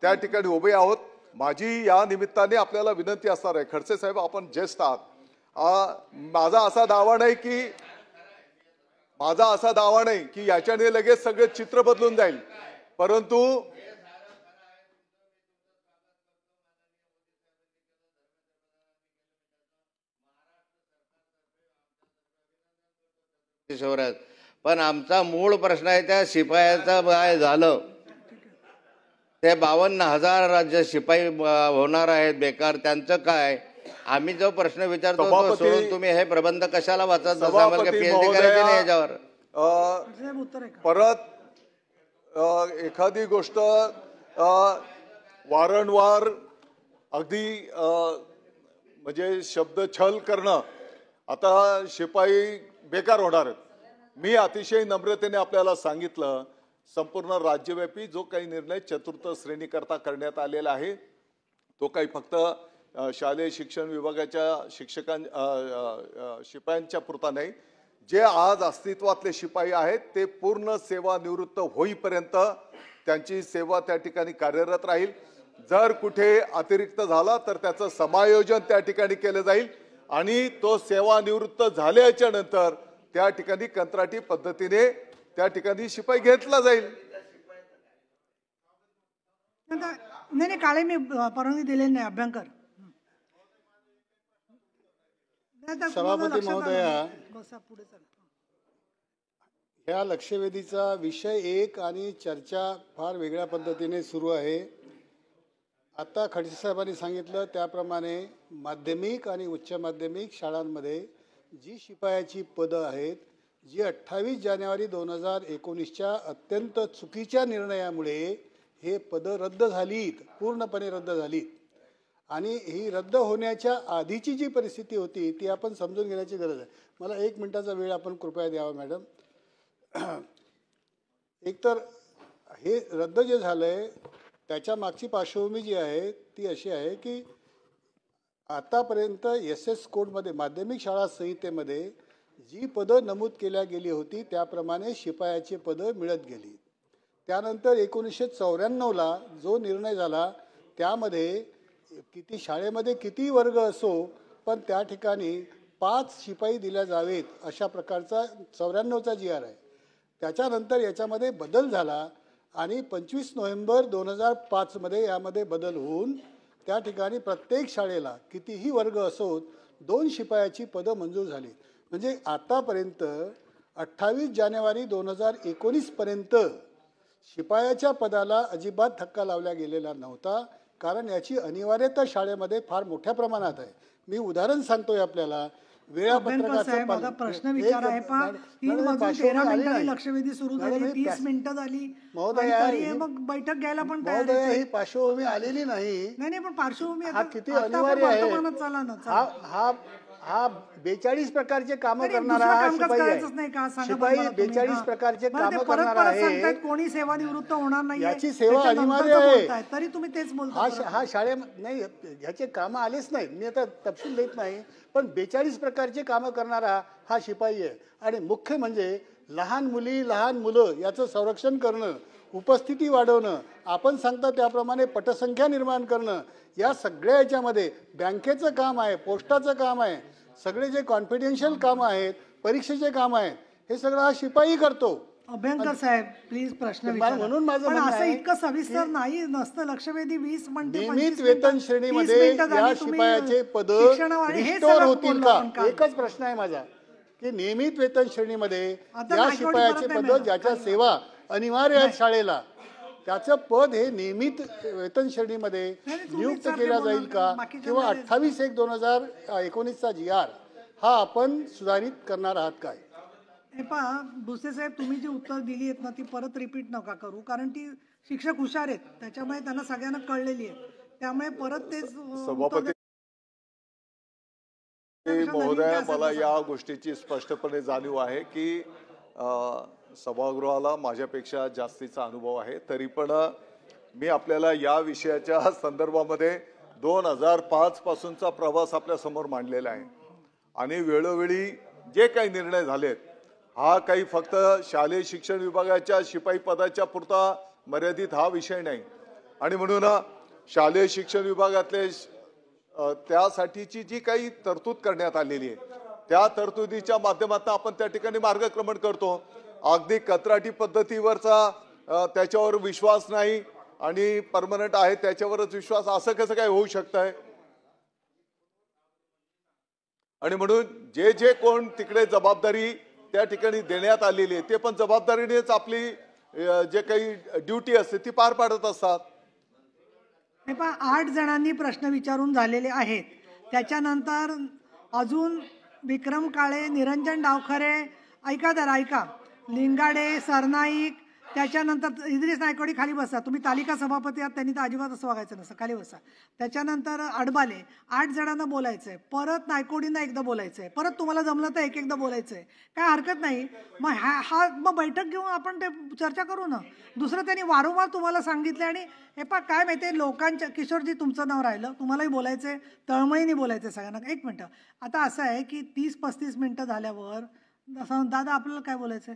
त्या ठिकाणी उभे आहोत. माझी या निमित्ताने आपल्याला विनंती असणार आहे, खडसे साहेब आपण ज्येष्ठ आहात, माझा असा दावा नाही की याच्याने लगेच सगळे चित्र बदलून जाईल, परंतु शहरात पण आमचा मूळ प्रश्न आहे त्या शिपायाचा काय झालं. ते 52,000 राज्य शिपाई होणार आहेत बेकार, त्यांचं काय. आम्ही जो प्रश्न विचारतो तो सोडून तुम्ही हे प्रबंध कशाला वाचत बसा? आम्हाला PhD करायची नाही याच्यावर. परत एखादी गोष्ट वारंवार अगदी म्हणजे शब्द छल करणं, आता शिपाई बेकार होणार आहेत. मी अतिशय नम्रतेने आपल्याला सांगितलं, संपूर्ण राज्यव्यापी जो काही निर्णय 4थी श्रेणीकरता करण्यात आलेला आहे तो काही फक्त शालेय शिक्षण विभागाच्या शिपायांच्या पुरता नाही. जे आज अस्तित्वातले शिपाई आहेत ते पूर्ण सेवानिवृत्त होईपर्यंत त्यांची सेवा त्या ठिकाणी कार्यरत राहील. जर कुठे अतिरिक्त झाला तर त्याचं समायोजन त्या ठिकाणी केलं जाईल आणि तो सेवानिवृत्त झाल्याच्या नंतर त्या ठिकाणी कंत्राटी पद्धतीने त्या ठिकाणी शिपाई घेतला जाईल. नाही काळे मी परवानगी दिलेली नाही. अभ्यंकर सभापती महोदया, ह्या लक्षवेधीचा विषय एक आणि चर्चा फार वेगळ्या पद्धतीने सुरू आहे. आता खडसे साहेबांनी सांगितलं त्याप्रमाणे माध्यमिक आणि उच्च माध्यमिक शाळांमध्ये जी शिपायाची पदं आहेत, जी 28 जानेवारी 2019च्या अत्यंत चुकीच्या निर्णयामुळे हे पदं रद्द झालीत, पूर्णपणे रद्द झालीत. आणि ही रद्द होण्याच्या आधीची जी परिस्थिती होती ती आपण समजून घेण्याची गरज आहे. मला 1 मिनिटाचा वेळ आपण कृपया द्यावा मॅडम. एकतर हे रद्द जे झालं आहे त्याच्या मागची पार्श्वभूमी जी आहे ती अशी आहे की आतापर्यंत SS कोडमध्ये माध्यमिक शाळा संहितेमध्ये जी पदं नमूद केल्या गेली होती त्याप्रमाणे शिपायाची पदं मिळत गेली. त्यानंतर 1994ला जो निर्णय झाला त्यामध्ये किती शाळेमध्ये किती वर्ग असो पण त्या ठिकाणी 5 शिपाई दिल्या जावेत अशा प्रकारचा 94चा GR आहे. त्याच्यानंतर याच्यामध्ये बदल झाला आणि 25 नोव्हेंबर 2005 यामध्ये बदल होऊन त्या ठिकाणी प्रत्येक शाळेला कितीही वर्ग असोत 2 शिपायाची पदं मंजूर झाली. म्हणजे आतापर्यंत 28 जानेवारी 2019 पर्यंत शिपायाच्या पदाला अजिबात धक्का लावला गेलेला नव्हता, कारण याची अनिवार्यता शाळेमध्ये फार मोठ्या प्रमाणात आहे. मी उदाहरण सांगतोय आपल्याला. वेळापत्रकाचा माझा प्रश्न विचार आहे. 3:13 मिनिटांनी लक्षवेधी सुरू झाली, 30 मिनिटं झाली आणि तरी मग बैठक घ्यायला पण तयार आहे. ही पार्श्वभूमी आलेली नाही. नाही पण पार्श्वभूमी हा किती अनिवार्य आहे. चला ना. हा 42 प्रकारचे काम अरे, करणारा दुसरं हा कामकाज शिपाई करायचंच नाही का? आहे. सांगा शिपाई बरं मला तुम्ही. 42 प्रकारचे बरं, ते काम परत करणारा आहे. सांगतायत कोणी सेवानिवृत्त होणार नाही. याची सेवा अनिवार्य आहे. तरी तुम्ही तेच बोलता. हा शाळेमध्ये नाही, ह्याचे कामं आलेच नाही. मी आता तपशील देत नाही, पण 42 प्रकारचे कामं करणारा हा शिपाई आहे. आणि मुख्य म्हणजे लहान मुली लहान मुलं याचं संरक्षण करणं, उपस्थिती वाढवणं, आपण सांगता त्याप्रमाणे पटसंख्या निर्माण करणं, या सगळ्या याच्यामध्ये बँकेचं काम आहे, पोस्टाचं काम आहे, सगळे जे कॉन्फिडेन्शियल कामं आहेत, परीक्षेचे काम आहेत, हे सगळं हा शिपाई करतो. अभ्यंकर साहेब प्लीज प्रश्न विचारा. म्हणून माझं पण म्हणणं असं आहे इतकं सविस्तर नाही नसतं. लक्षवेधी 20 म्हणते नियमित वेतन श्रेणीमध्ये या शिपायाचे पद रिस्टोर होतील का? एकच प्रश्न आहे माझा, की नियमित वेतन श्रेणीमध्ये या शिपायाचे पद ज्याच्या सेवा अनिवार्य आहेत शाळेला, त्याचं पद हे नियमित वेतन श्रेणीमध्ये नियुक्त केला जाईल का? किंवा 28/1/2019चा GR हा आपण सुधारित करणार आहात काय? हे पहा भुसे साहेब, तुम्ही जी उत्तर दिली आहेत ना ती परत रिपीट नका करू, कारण ती शिक्षक हुशार आहेत, त्याच्यामुळे त्यांना सगळ्यांना कळलेली आहे. त्यामुळे परत तेच सभापती महोदय, मला या गोष्टीची स्पष्टपणे जाणीव आहे की सभागृहाला माझ्यापेक्षा जास्तीचा अनुभव आहे. तरी पण मी आपल्याला या विषयाच्या संदर्भामध्ये 2005 पासूनचा प्रवास आपल्या समोर मांडलेला आहे आणि वेळोवेळी जे काही निर्णय झालेत हा काही फक्त शालेय शिक्षण विभागाच्या शिपाई पदाच्या पुरता मर्यादित हा विषय नाही. आणि म्हणून शालेय शिक्षण विभागातले त्यासाठीची जी काही तरतूद करण्यात आलेली आहे त्या तरतुदीच्या माध्यमातून आपण त्या ठिकाणी मार्गक्रमण करतो. अगदी कंत्राटी पद्धतीवरचा त्याच्यावर विश्वास नाही आणि परमनंट आहे त्याच्यावरच विश्वास, असं कसं काय होऊ शकतंय? आणि म्हणून जे जे कोण तिकडे जबाबदारी त्या ठिकाणी देण्यात आलेली आहे ते पण जबाबदारीनेच आपली जे काही ड्युटी असते ती पार पाडत असतात. हे पहा 8 जणांनी प्रश्न विचारून झालेले आहेत. त्याच्यानंतर अजून विक्रम काळे, निरंजन डावखरे, ऐका लिंगाडे, सरनाईक, त्याच्यानंतर इद्रिस नायकवडी, खाली बसा. तुम्ही तालिका सभापती आहात, त्यांनी तर अजिबात असं वागायचं नसतं, खाली बसा. त्याच्यानंतर अडबाले, 8 जणांना बोलायचंय. परत नायकवडींना एकदा बोलायचंय. परत तुम्हाला जमलं तर एकदा बोलायचंय, काय हरकत नाही. मग बैठक घेऊन आपण ते चर्चा करू ना. दुसरं त्यांनी वारंवार तुम्हाला सांगितलं. आणि हे पहा काय माहितीये, लोकांच्या, किशोरजी तुमचं नाव राहिलं, तुम्हालाही बोलायचंय, तळमळीने बोलायचंय सगळ्यांना. एक मिनिटं, आता असं आहे की 30-35 मिनिटं झाल्यावर दादा आपल्याला काय बोलायचंय?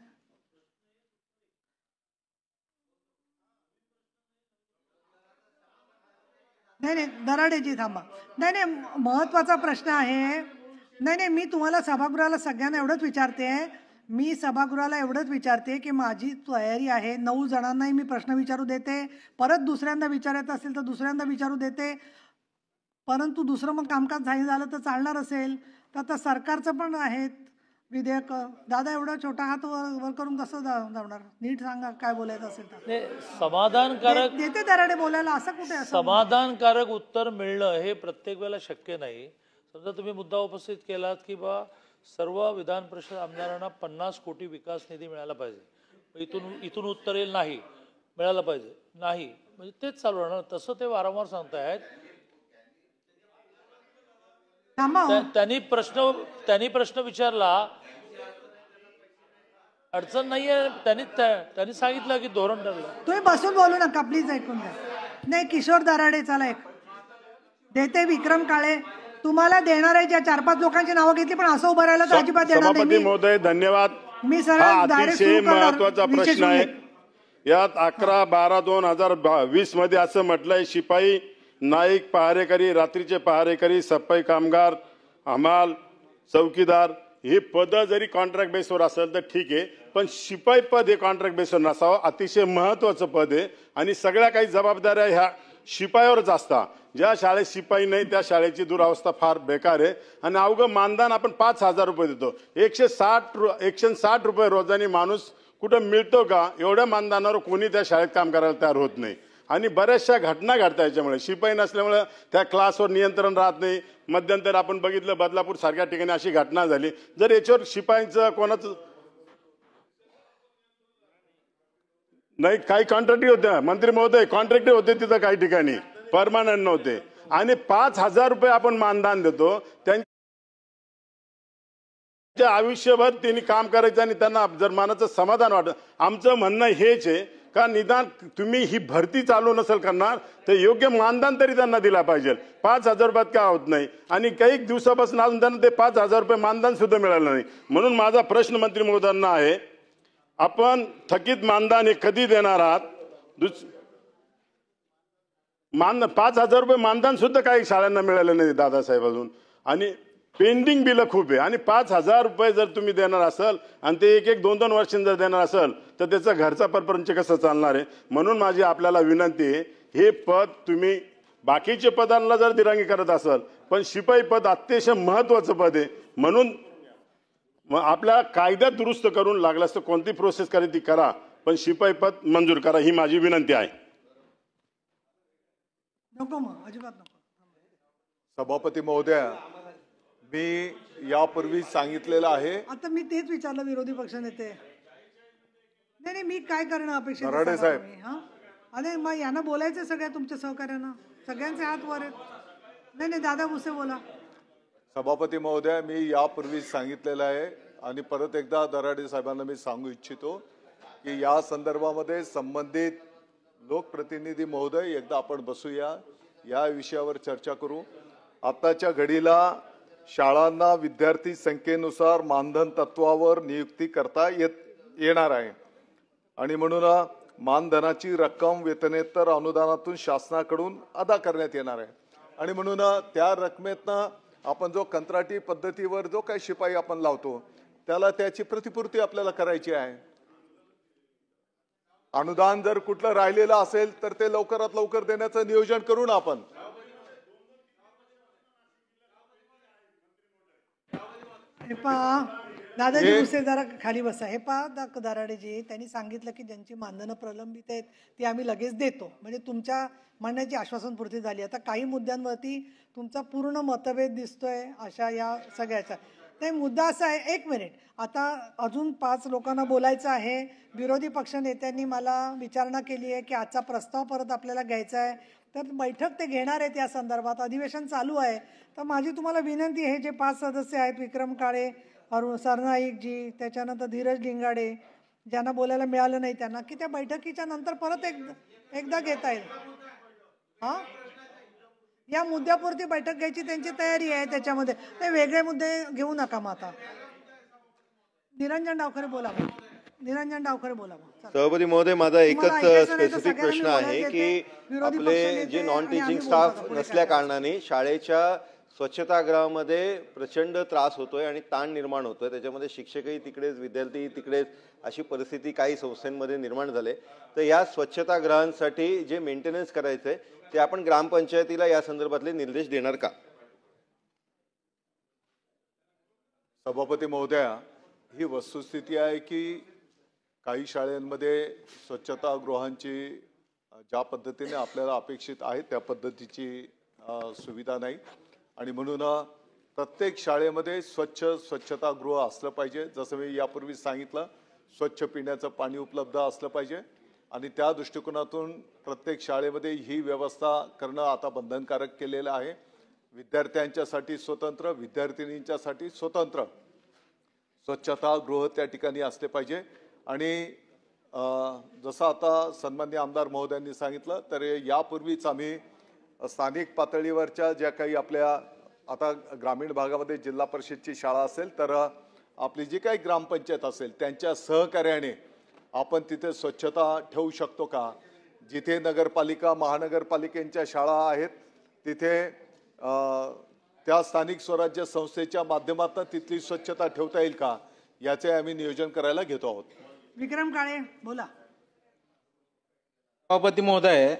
नाही दराडेजी थांबा. नाही महत्वाचा प्रश्न आहे. नाही मी तुम्हाला सभागृहाला सगळ्यांना एवढंच विचारते की माझी तयारी आहे. 9 जणांनाही मी प्रश्न विचारू देते, परत दुसऱ्यांदा विचारायचं असेल तर दुसऱ्यांदा विचारू देते. परंतु दुसरं मग कामकाज झालं तर चालणार असेल तर आता सरकारचं पण आहे विधेयक. दादा एवढा छोटा हात वर करून कसं जाणार? नीट सांगा काय बोलायचं असेल तर. समाधानकारक देते दराडे बोलायला, असं कुठे समाधानकारक उत्तर मिळणं हे प्रत्येक वेळेला शक्य नाही. समजा तुम्ही मुद्दा उपस्थित केलात की बा सर्व विधान परिषद आमदारांना 50 कोटी विकास निधी मिळाला पाहिजे, इथून उत्तर येईल नाही, मिळालं पाहिजे नाही, म्हणजे तेच चालू राहणार. तसं ते वारंवार सांगतायत. त्यांनी प्रश्न विचारला, अडचण नाहीये. त्यांनी सांगितलं की धोरण ठरलं. तुम्ही बसून बोलू नका प्लीज, ऐकून घ्या. नाही किशोर दराडे, चला एक देते. विक्रम काळे, तुम्हाला देणार आहे. ज्या 4-5 लोकांची नावं घेतली पण असं उभं राहिलं तर अजिबात देणार नाही. सभापती महोदय धन्यवाद. मी अतिशय महत्वाचा प्रश्न आहे. यात 11/12/2020 मध्ये असं म्हटलंय, शिपाई, नाईक, पहारेकरी, रात्रीचे पहारेकरी, सफाई कामगार, हमाल, चौकीदार हे पदं जरी कॉन्ट्रॅक्ट बेसवर असेल तर ठीक आहे, पण शिपाई पद हे कॉन्ट्रॅक्ट बेसवर नसावं. अतिशय महत्त्वाचं पद आहे आणि सगळ्या काही जबाबदाऱ्या ह्या शिपायावरच असतात. ज्या शाळेत शिपाई नाही त्या शाळेची दुरावस्था फार बेकार आहे. आणि अवघं मानधन आपण 5,000 रुपये देतो. 160 रुपये रोजानी माणूस कुठं मिळतो का? एवढ्या मानधनावर कोणी त्या शाळेत काम करायला तयार होत नाही. आणि बऱ्याचशा घटना घडतात याच्यामुळे. शिपाई नसल्यामुळे त्या क्लासवर नियंत्रण राहत नाही. मध्यंतर आपण बघितलं बदलापूर सारख्या ठिकाणी अशी घटना झाली. जर याच्यावर शिपाईंचं कोणाचं नाही, काही कॉन्ट्रॅक्टी होत्या मंत्री महोदय, कॉन्ट्रॅक्टी होते तिथं, काही ठिकाणी परमानंट नव्हते. आणि 5,000 रुपये आपण मानधन देतो. त्यांच्या आयुष्यभर त्यांनी काम करायचं आणि त्यांना जर मनाचं समाधान वाटत. आमचं म्हणणं हेच आहे का निदान तुम्ही ही भरती चालू नसेल करणार तर योग्य मानधन तरी त्यांना दिला पाहिजे. 5,000 रुपयात काय होत नाही. आणि काही दिवसापासून अजून त्यांना ते 5,000 रुपये मानधन सुद्धा मिळालं नाही. म्हणून माझा प्रश्न मंत्री महोदयांना आहे, आपण थकीत मानधन हे कधी देणार आहात? 5,000 रुपये मानधन सुद्धा काही शाळांना मिळालं नाही दादासाहेब अजून. आणि पेंडिंग बिलं खूप आहे. आणि 5,000 रुपये जर तुम्ही देणार असाल आणि ते 1-2 वर्षांनी जर देणार असाल तर त्याचा घरचा परपंच कसं चालणार आहे? म्हणून माझी आपल्याला विनंती आहे, हे पद तुम्ही बाकीचे पदांना जर दिरांगी करत असाल पण शिपाई पद अतिशय महत्त्वाचं पद आहे. म्हणून आपल्या कायद्यात दुरुस्त करून लागल्यास तर कोणती प्रोसेस करायची ती करा, पण शिपाई पद मंजूर करा, ही माझी विनंती आहे. नको मग, अजिबात नको. सभापती महोदया, मी यापूर्वी सांगितलेलं आहे. आता मी तेच विचारलं विरोधी पक्षनेते. नाही, मी काय करणं अपेक्षित आहे नराडे साहेब. हा? अरे मग यांना बोलायचं सगळ्या तुमच्या सहकार्यांना, सगळ्यांचे हात वर आहेत. नाही, दादा भुसे बोला. सभापती महोदय, मी यापूर्वी सांगितलेलं आहे आणि परत एकदा दराडे साहेबांना मी सांगू इच्छितो की या संदर्भामध्ये संबंधित लोकप्रतिनिधी महोदय एकदा आपण बसूया, या विषयावर चर्चा करू. आताच्या घडीला शाळांना विद्यार्थी संख्येनुसार मानधन तत्वावर नियुक्ती करता येणार आहे आणि म्हणून मानधनाची रक्कम वेतनेतर अनुदानातून शासनाकडून अदा करण्यात येणार आहे. आणि म्हणून त्या रकमेतनं आपण जो कंत्राटी पद्धतीवर जो काही शिपाई आपण लावतो त्याला त्याची प्रतिपूर्ती आपल्याला करायची आहे. अनुदान जर कुठलं राहिलेलं असेल तर ते लवकरात लवकर देण्याचं नियोजन करू ना आपण. हे पहा दादाजी भुसे, जरा खाली बसा. हे पहा दराडेजी, त्यांनी सांगितलं की ज्यांची मानधनं प्रलंबित आहेत ती आम्ही लगेच देतो. म्हणजे तुमच्या म्हणण्याची आश्वासनपूर्ती झाली. आता काही मुद्द्यांवरती तुमचा पूर्ण मतभेद दिसतोय अशा या सगळ्याचा. ते मुद्दा असा आहे, 1 मिनिट, आता अजून 5 लोकांना बोलायचं आहे. विरोधी पक्षनेत्यांनी मला विचारणा केली आहे की आजचा प्रस्ताव परत आपल्याला घ्यायचा आहे, तर बैठक ते घेणार आहेत या संदर्भात. अधिवेशन चालू आहे. तर माझी तुम्हाला विनंती आहे, जे 5 सदस्य आहेत, विक्रम काळे, सरनाईकजी, त्याच्यानंतर धीरज लिंगाडे, ज्यांना बोलायला मिळालं नाही त्यांना, की त्या बैठकीच्या नंतर परत एकदा घेता येईल. हां, या मुद्द्यापुरती बैठक घ्यायची त्यांची तयारी आहे. त्याच्यामध्ये ते वेगळे मुद्दे घेऊ नका. मग आता निरंजन डावखरे बोला. निरंजन डावखरे बोला. सभापती महोदय, माझा एकच स्पेसिफिक प्रश्न आहे की आपले जे नॉन टीचिंग स्टाफ नसल्या कारणाने शाळेच्या स्वच्छतागृहामध्ये प्रचंड त्रास होतोय आणि ताण निर्माण होतोय. त्याच्यामध्ये शिक्षकही तिकडेच, विद्यार्थी तिकडेच, अशी परिस्थिती काही संस्थांमध्ये निर्माण झाली. तर या स्वच्छतागृहांसाठी जे मेंटेनन्स करायचंय ते आपण ग्रामपंचायतीला या संदर्भातले निर्देश देणार का? सभापती महोदया, ही वस्तुस्थिती आहे की काही शाळांमध्ये स्वच्छतागृहांची ज्या पद्धतीने आपल्याला अपेक्षित आहे त्या पद्धतीची सुविधा नाही आणि म्हणून प्रत्येक शाळेमध्ये स्वच्छतागृह असलं पाहिजे. जसं मी यापूर्वी सांगितलं, स्वच्छ पिण्याचं पाणी उपलब्ध असलं पाहिजे आणि त्या दृष्टिकोनातून प्रत्येक शाळेमध्ये ही व्यवस्था करणं आता बंधनकारक केलेलं आहे. विद्यार्थ्यांच्यासाठी स्वतंत्र, विद्यार्थिनींच्यासाठी स्वतंत्र स्वच्छतागृह त्या ठिकाणी असले पाहिजे. आणि जसं आता सन्माननीय आमदार महोदयांनी सांगितलं, तर यापूर्वीच आम्ही स्थानिक पातळीवरच्या ज्या काही आपल्या आता ग्रामीण भागामध्ये जिल्हा परिषदची शाळा असेल तर आपली जी काही ग्रामपंचायत असेल त्यांच्या सहकार्याने आपण तिथे स्वच्छता ठेवू शकतो का? जिथे नगरपालिका, महानगरपालिकेच्या शाळा आहेत तिथे त्या स्थानिक स्वराज्य संस्थेच्या माध्यमातून तिथली स्वच्छता ठेवता येईल का, याचे आम्ही नियोजन करायला घेतो आहोत. विक्रम काळे बोला. सभापती महोदय,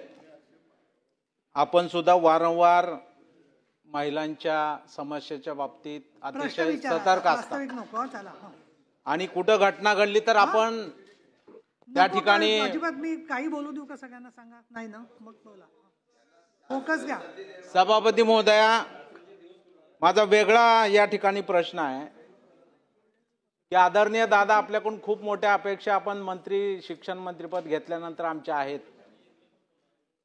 आपण सुद्धा वारंवार महिलांच्या समस्येच्या बाबतीत अतिशय सतर्क असता आणि कुठं घटना घडली तर आपण त्या ठिकाणी. अजिबात मी काही बोलू देऊ का, सगळ्यांना सांगा. नाही ना, मग बोला, फोकस घ्या. सभापती महोदया, माझा वेगळा या ठिकाणी प्रश्न आहे की आदरणीय दादा, आपल्याकडून खूप मोठ्या अपेक्षा आपण शिक्षण मंत्रीपद घेतल्यानंतर आमच्या आहेत.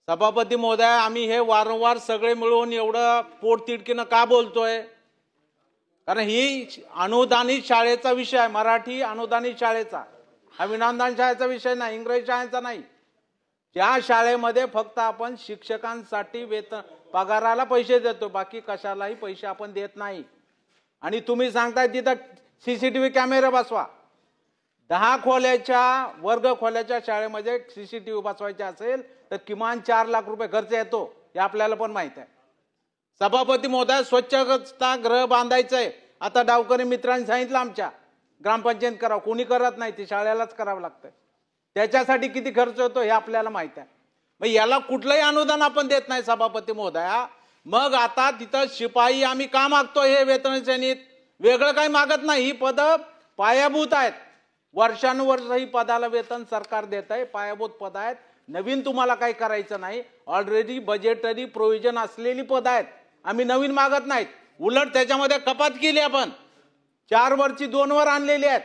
सभापती महोदय, आम्ही हे वारंवार सगळे मिळून एवढं पोटतिडकीनं का बोलतोय? कारण ही अनुदानित शाळेचा विषय आहे, मराठी अनुदानित शाळेचा. हा विनादान शाळेचा विषय नाही, इंग्रजी शाळेचा नाही. ज्या शाळेमध्ये फक्त आपण शिक्षकांसाठी वेतन पगाराला पैसे देतो, बाकी कशालाही पैसे आपण देत नाही. आणि तुम्ही सांगताय तिथं CCTV कॅमेरे बसवा. 10 खोल्याच्या वर्ग खोल्याच्या शाळेमध्ये CCTV बसवायचे असेल तर किमान 4 लाख रुपये खर्च येतो, हे आपल्याला पण माहित आहे. सभापती महोदय, स्वच्छता गृह बांधायचंय. आता डावकरी मित्रांनी सांगितलं आमच्या ग्रामपंचायत करावं, कोणी करत नाही, ती शाळेलाच करावं लागतं. त्याच्यासाठी किती खर्च होतो हे आपल्याला माहित आहे. मग याला कुठलंही अनुदान आपण देत नाही सभापती महोदया. मग आता तिथं शिपाई आम्ही का मागतो? हे वेतनश्रेणीत वेगळं काही मागत नाही. ही पदं पायाभूत आहेत, वर्षानुवर्ष ही पदाला वेतन सरकार देत आहे, पायाभूत पद आहेत. नवीन तुम्हाला काही करायचं नाही, ऑलरेडी बजेटरी प्रोव्हिजन असलेली पद आहेत. आम्ही नवीन मागत नाहीत, उलट त्याच्यामध्ये कपात केली आपण, 4 वरची 2 वर आणलेली आहेत.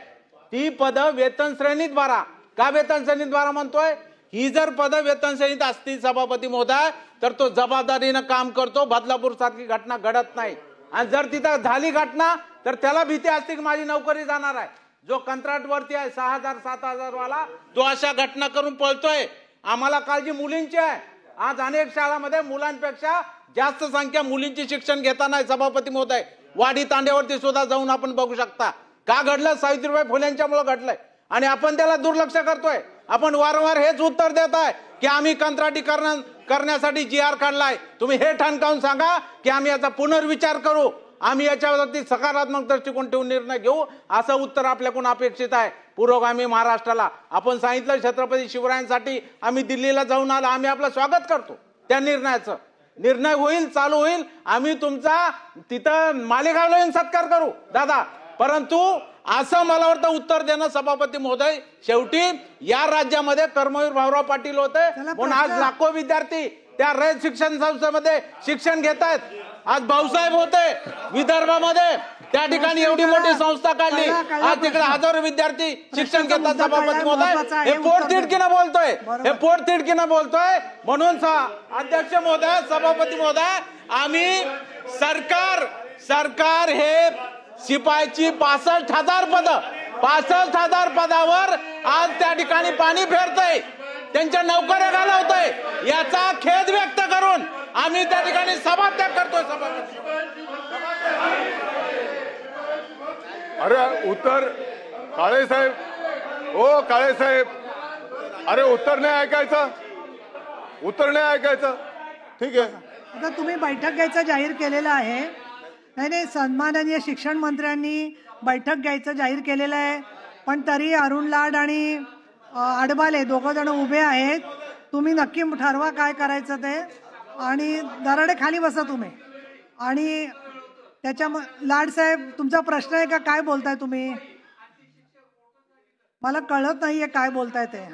ती पदं वेतन श्रेणीत भरा. का वेतन श्रेणीत भरा म्हणतोय? ही जर पदं वेतन श्रेणीत असतील सभापती महोदय तर तो जबाबदारीनं काम करतो, बदलापूर सारखी घटना घडत नाही. आणि जर तिथं झाली घटना तर त्याला भीती असते की माझी नोकरी जाणार आहे. जो कंत्राटवरती आहे 6,000 7,000 वाला, तो अशा घटना करून पळतोय. आम्हाला काळजी मुलींची आहे. आज अनेक शाळांमध्ये मुलांपेक्षा जास्त संख्या मुलींची शिक्षण घेताना आहे सभापती महोदय. वाडी तांड्यावरती सुद्धा जाऊन आपण बघू शकता. का घडलं? सावित्रीबाई फुलेंच्यामुळे घडलंय आणि आपण त्याला दुर्लक्ष करतोय. आपण वारंवार हेच उत्तर देत आहे की आम्ही कंत्राटीकरण करण्यासाठी GR काढलाय. तुम्ही हे ठणकावून सांगा की आम्ही याचा पुनर्विचार करू, आम्ही याच्यावरती सकारात्मक दृष्टिकोन ठेवून निर्णय घेऊ, असं उत्तर आपल्याकडून अपेक्षित आहे. पुरोगामी महाराष्ट्राला आपण सांगितलं छत्रपती शिवरायांसाठी आम्ही दिल्लीला जाऊन आलो, आम्ही आपलं स्वागत करतो. त्या निर्णयाचं निर्णय होईल, चालू होईल. आम्ही तुमचा तिथं मालेगावला येऊन सत्कार करू दादा. परंतु असं मला वाटतं उत्तर देणं सभापती महोदय, शेवटी या राज्यामध्ये कर्मवीर भाऊराव पाटील होते म्हणून आज लाखो विद्यार्थी त्या रयत शिक्षण संस्थेमध्ये शिक्षण घेत आहेत. आज भाऊसाहेब होते विदर्भामध्ये, त्या ठिकाणी एवढी मोठी संस्था काढली, आज तिकडे हजारो विद्यार्थी शिक्षण घेतात. सभापती महोदय, हे पोटतिडकीनं बोलतोय, हे पोटतिडकीनं बोलतोय. म्हणून अध्यक्ष महोदय, सभापती महोदय, आम्ही सरकार हे शिपाईची 65,000 पदं, 65,000 पदावर आज त्या ठिकाणी पाणी फेरतय, त्यांच्या नोकऱ्या घालवतोय. याचा खेद व्यक्त करून आम्ही त्या ठिकाणी सभात्याग करतोय. सभापती, अरे उत्तर काळे साहेब, ओ काळे साहेब, अरे उत्तर नाही ऐकायचं, उत्तर नाही ऐकायचं. ठीक आहे, आता तुम्ही बैठक घ्यायचं जाहीर केलेलं आहे. नाही, सन्माननीय शिक्षण मंत्र्यांनी बैठक घ्यायचं जाहीर केलेलं आहे, पण तरी अरुण लाड आणि आडबाले 2 जण उभे आहेत. तुम्ही नक्की ठरवा काय करायचं ते, आणि दराडे खाली बसा तुम्ही. आणि त्याच्या लाड साहेब, तुमचा प्रश्न आहे का? काय बोलताय तुम्ही? मला कळत नाहीये काय बोलताय ते.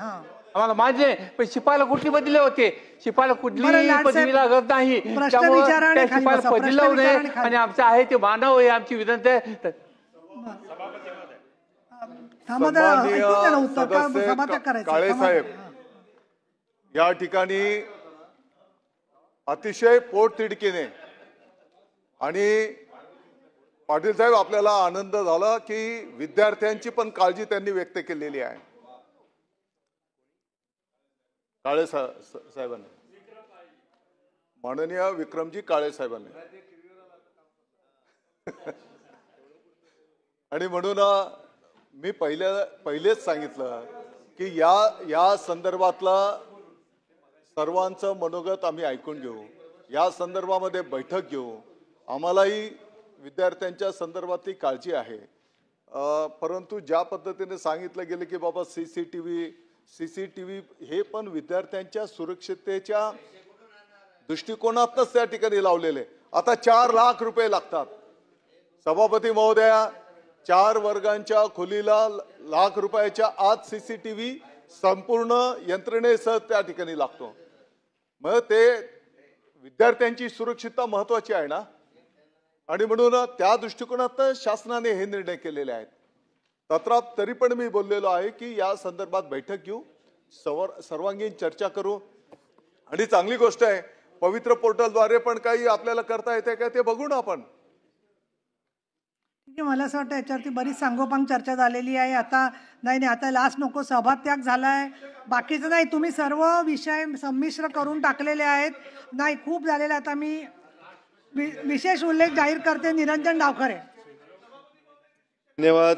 आम्हाला माझे पण शिपायला कुठली बदले होते, शिपायला कुठली पदवी लागत नाही, त्यामुळे शिपायला पदवी लावू नये. आणि आमचं आहे ते मानव आहे, आमची विनंती आहे. काळे साहेब, या ठिकाणी अतिशय पोटतिडकीने आणि पाटील साहेब, आपल्याला आनंद झाला की विद्यार्थ्यांची पण काळजी त्यांनी व्यक्त केलेली आहे. काळे साहेबांनी, माननीय विक्रमजी काळे साहेबांनी. आणि म्हणून मी पहिलेच सांगितलं की या संदर्भातलं सर्वांचं मनोगत आम्ही ऐकून घेऊ, या संदर्भामध्ये बैठक घेऊ आम्हालाही विद्यार्थ्यांच्या संदर्भातली काळजी आहे, परंतु ज्या पद्धतीने सांगितलं गेलं की बाबा सीसीटीव्ही हे पण विद्यार्थ्यांच्या सुरक्षिततेच्या दृष्टिकोनातच त्या ठिकाणी लावलेले. आता 4 लाख रुपये लागतात. सभापती महोदया, 4 वर्गांच्या खोलीला लाख रुपयाच्या आत सीसीटीव्ही संपूर्ण यंत्रणेसह त्या ठिकाणी लागतो. मग ते विद्यार्थ्यांची सुरक्षितता महत्वाची आहे ना, आणि म्हणून त्या दृष्टिकोनात शासनाने हे निर्णय केलेले आहेत. तरी पण मी बोललेलो आहे की या संदर्भात बैठक घेऊ, सर्वांगीण चर्चा करू. आणि चांगली गोष्ट आहे, पवित्र पोर्टलद्वारे पण काही आपल्याला करता येते का ते बघू ना आपण. मला असं वाटतं याच्यावरती बरीच सांगोपांग चर्चा झालेली आहे. आता लास्ट नको, सभात्याग झालाय, बाकीचं नाही, तुम्ही सर्व विषय संमिश्र करून टाकलेले आहेत. नाही, खूप झालेले. आता मी विशेष उल्लेख जाहीर करते, निरंजन डावखरे. धन्यवाद.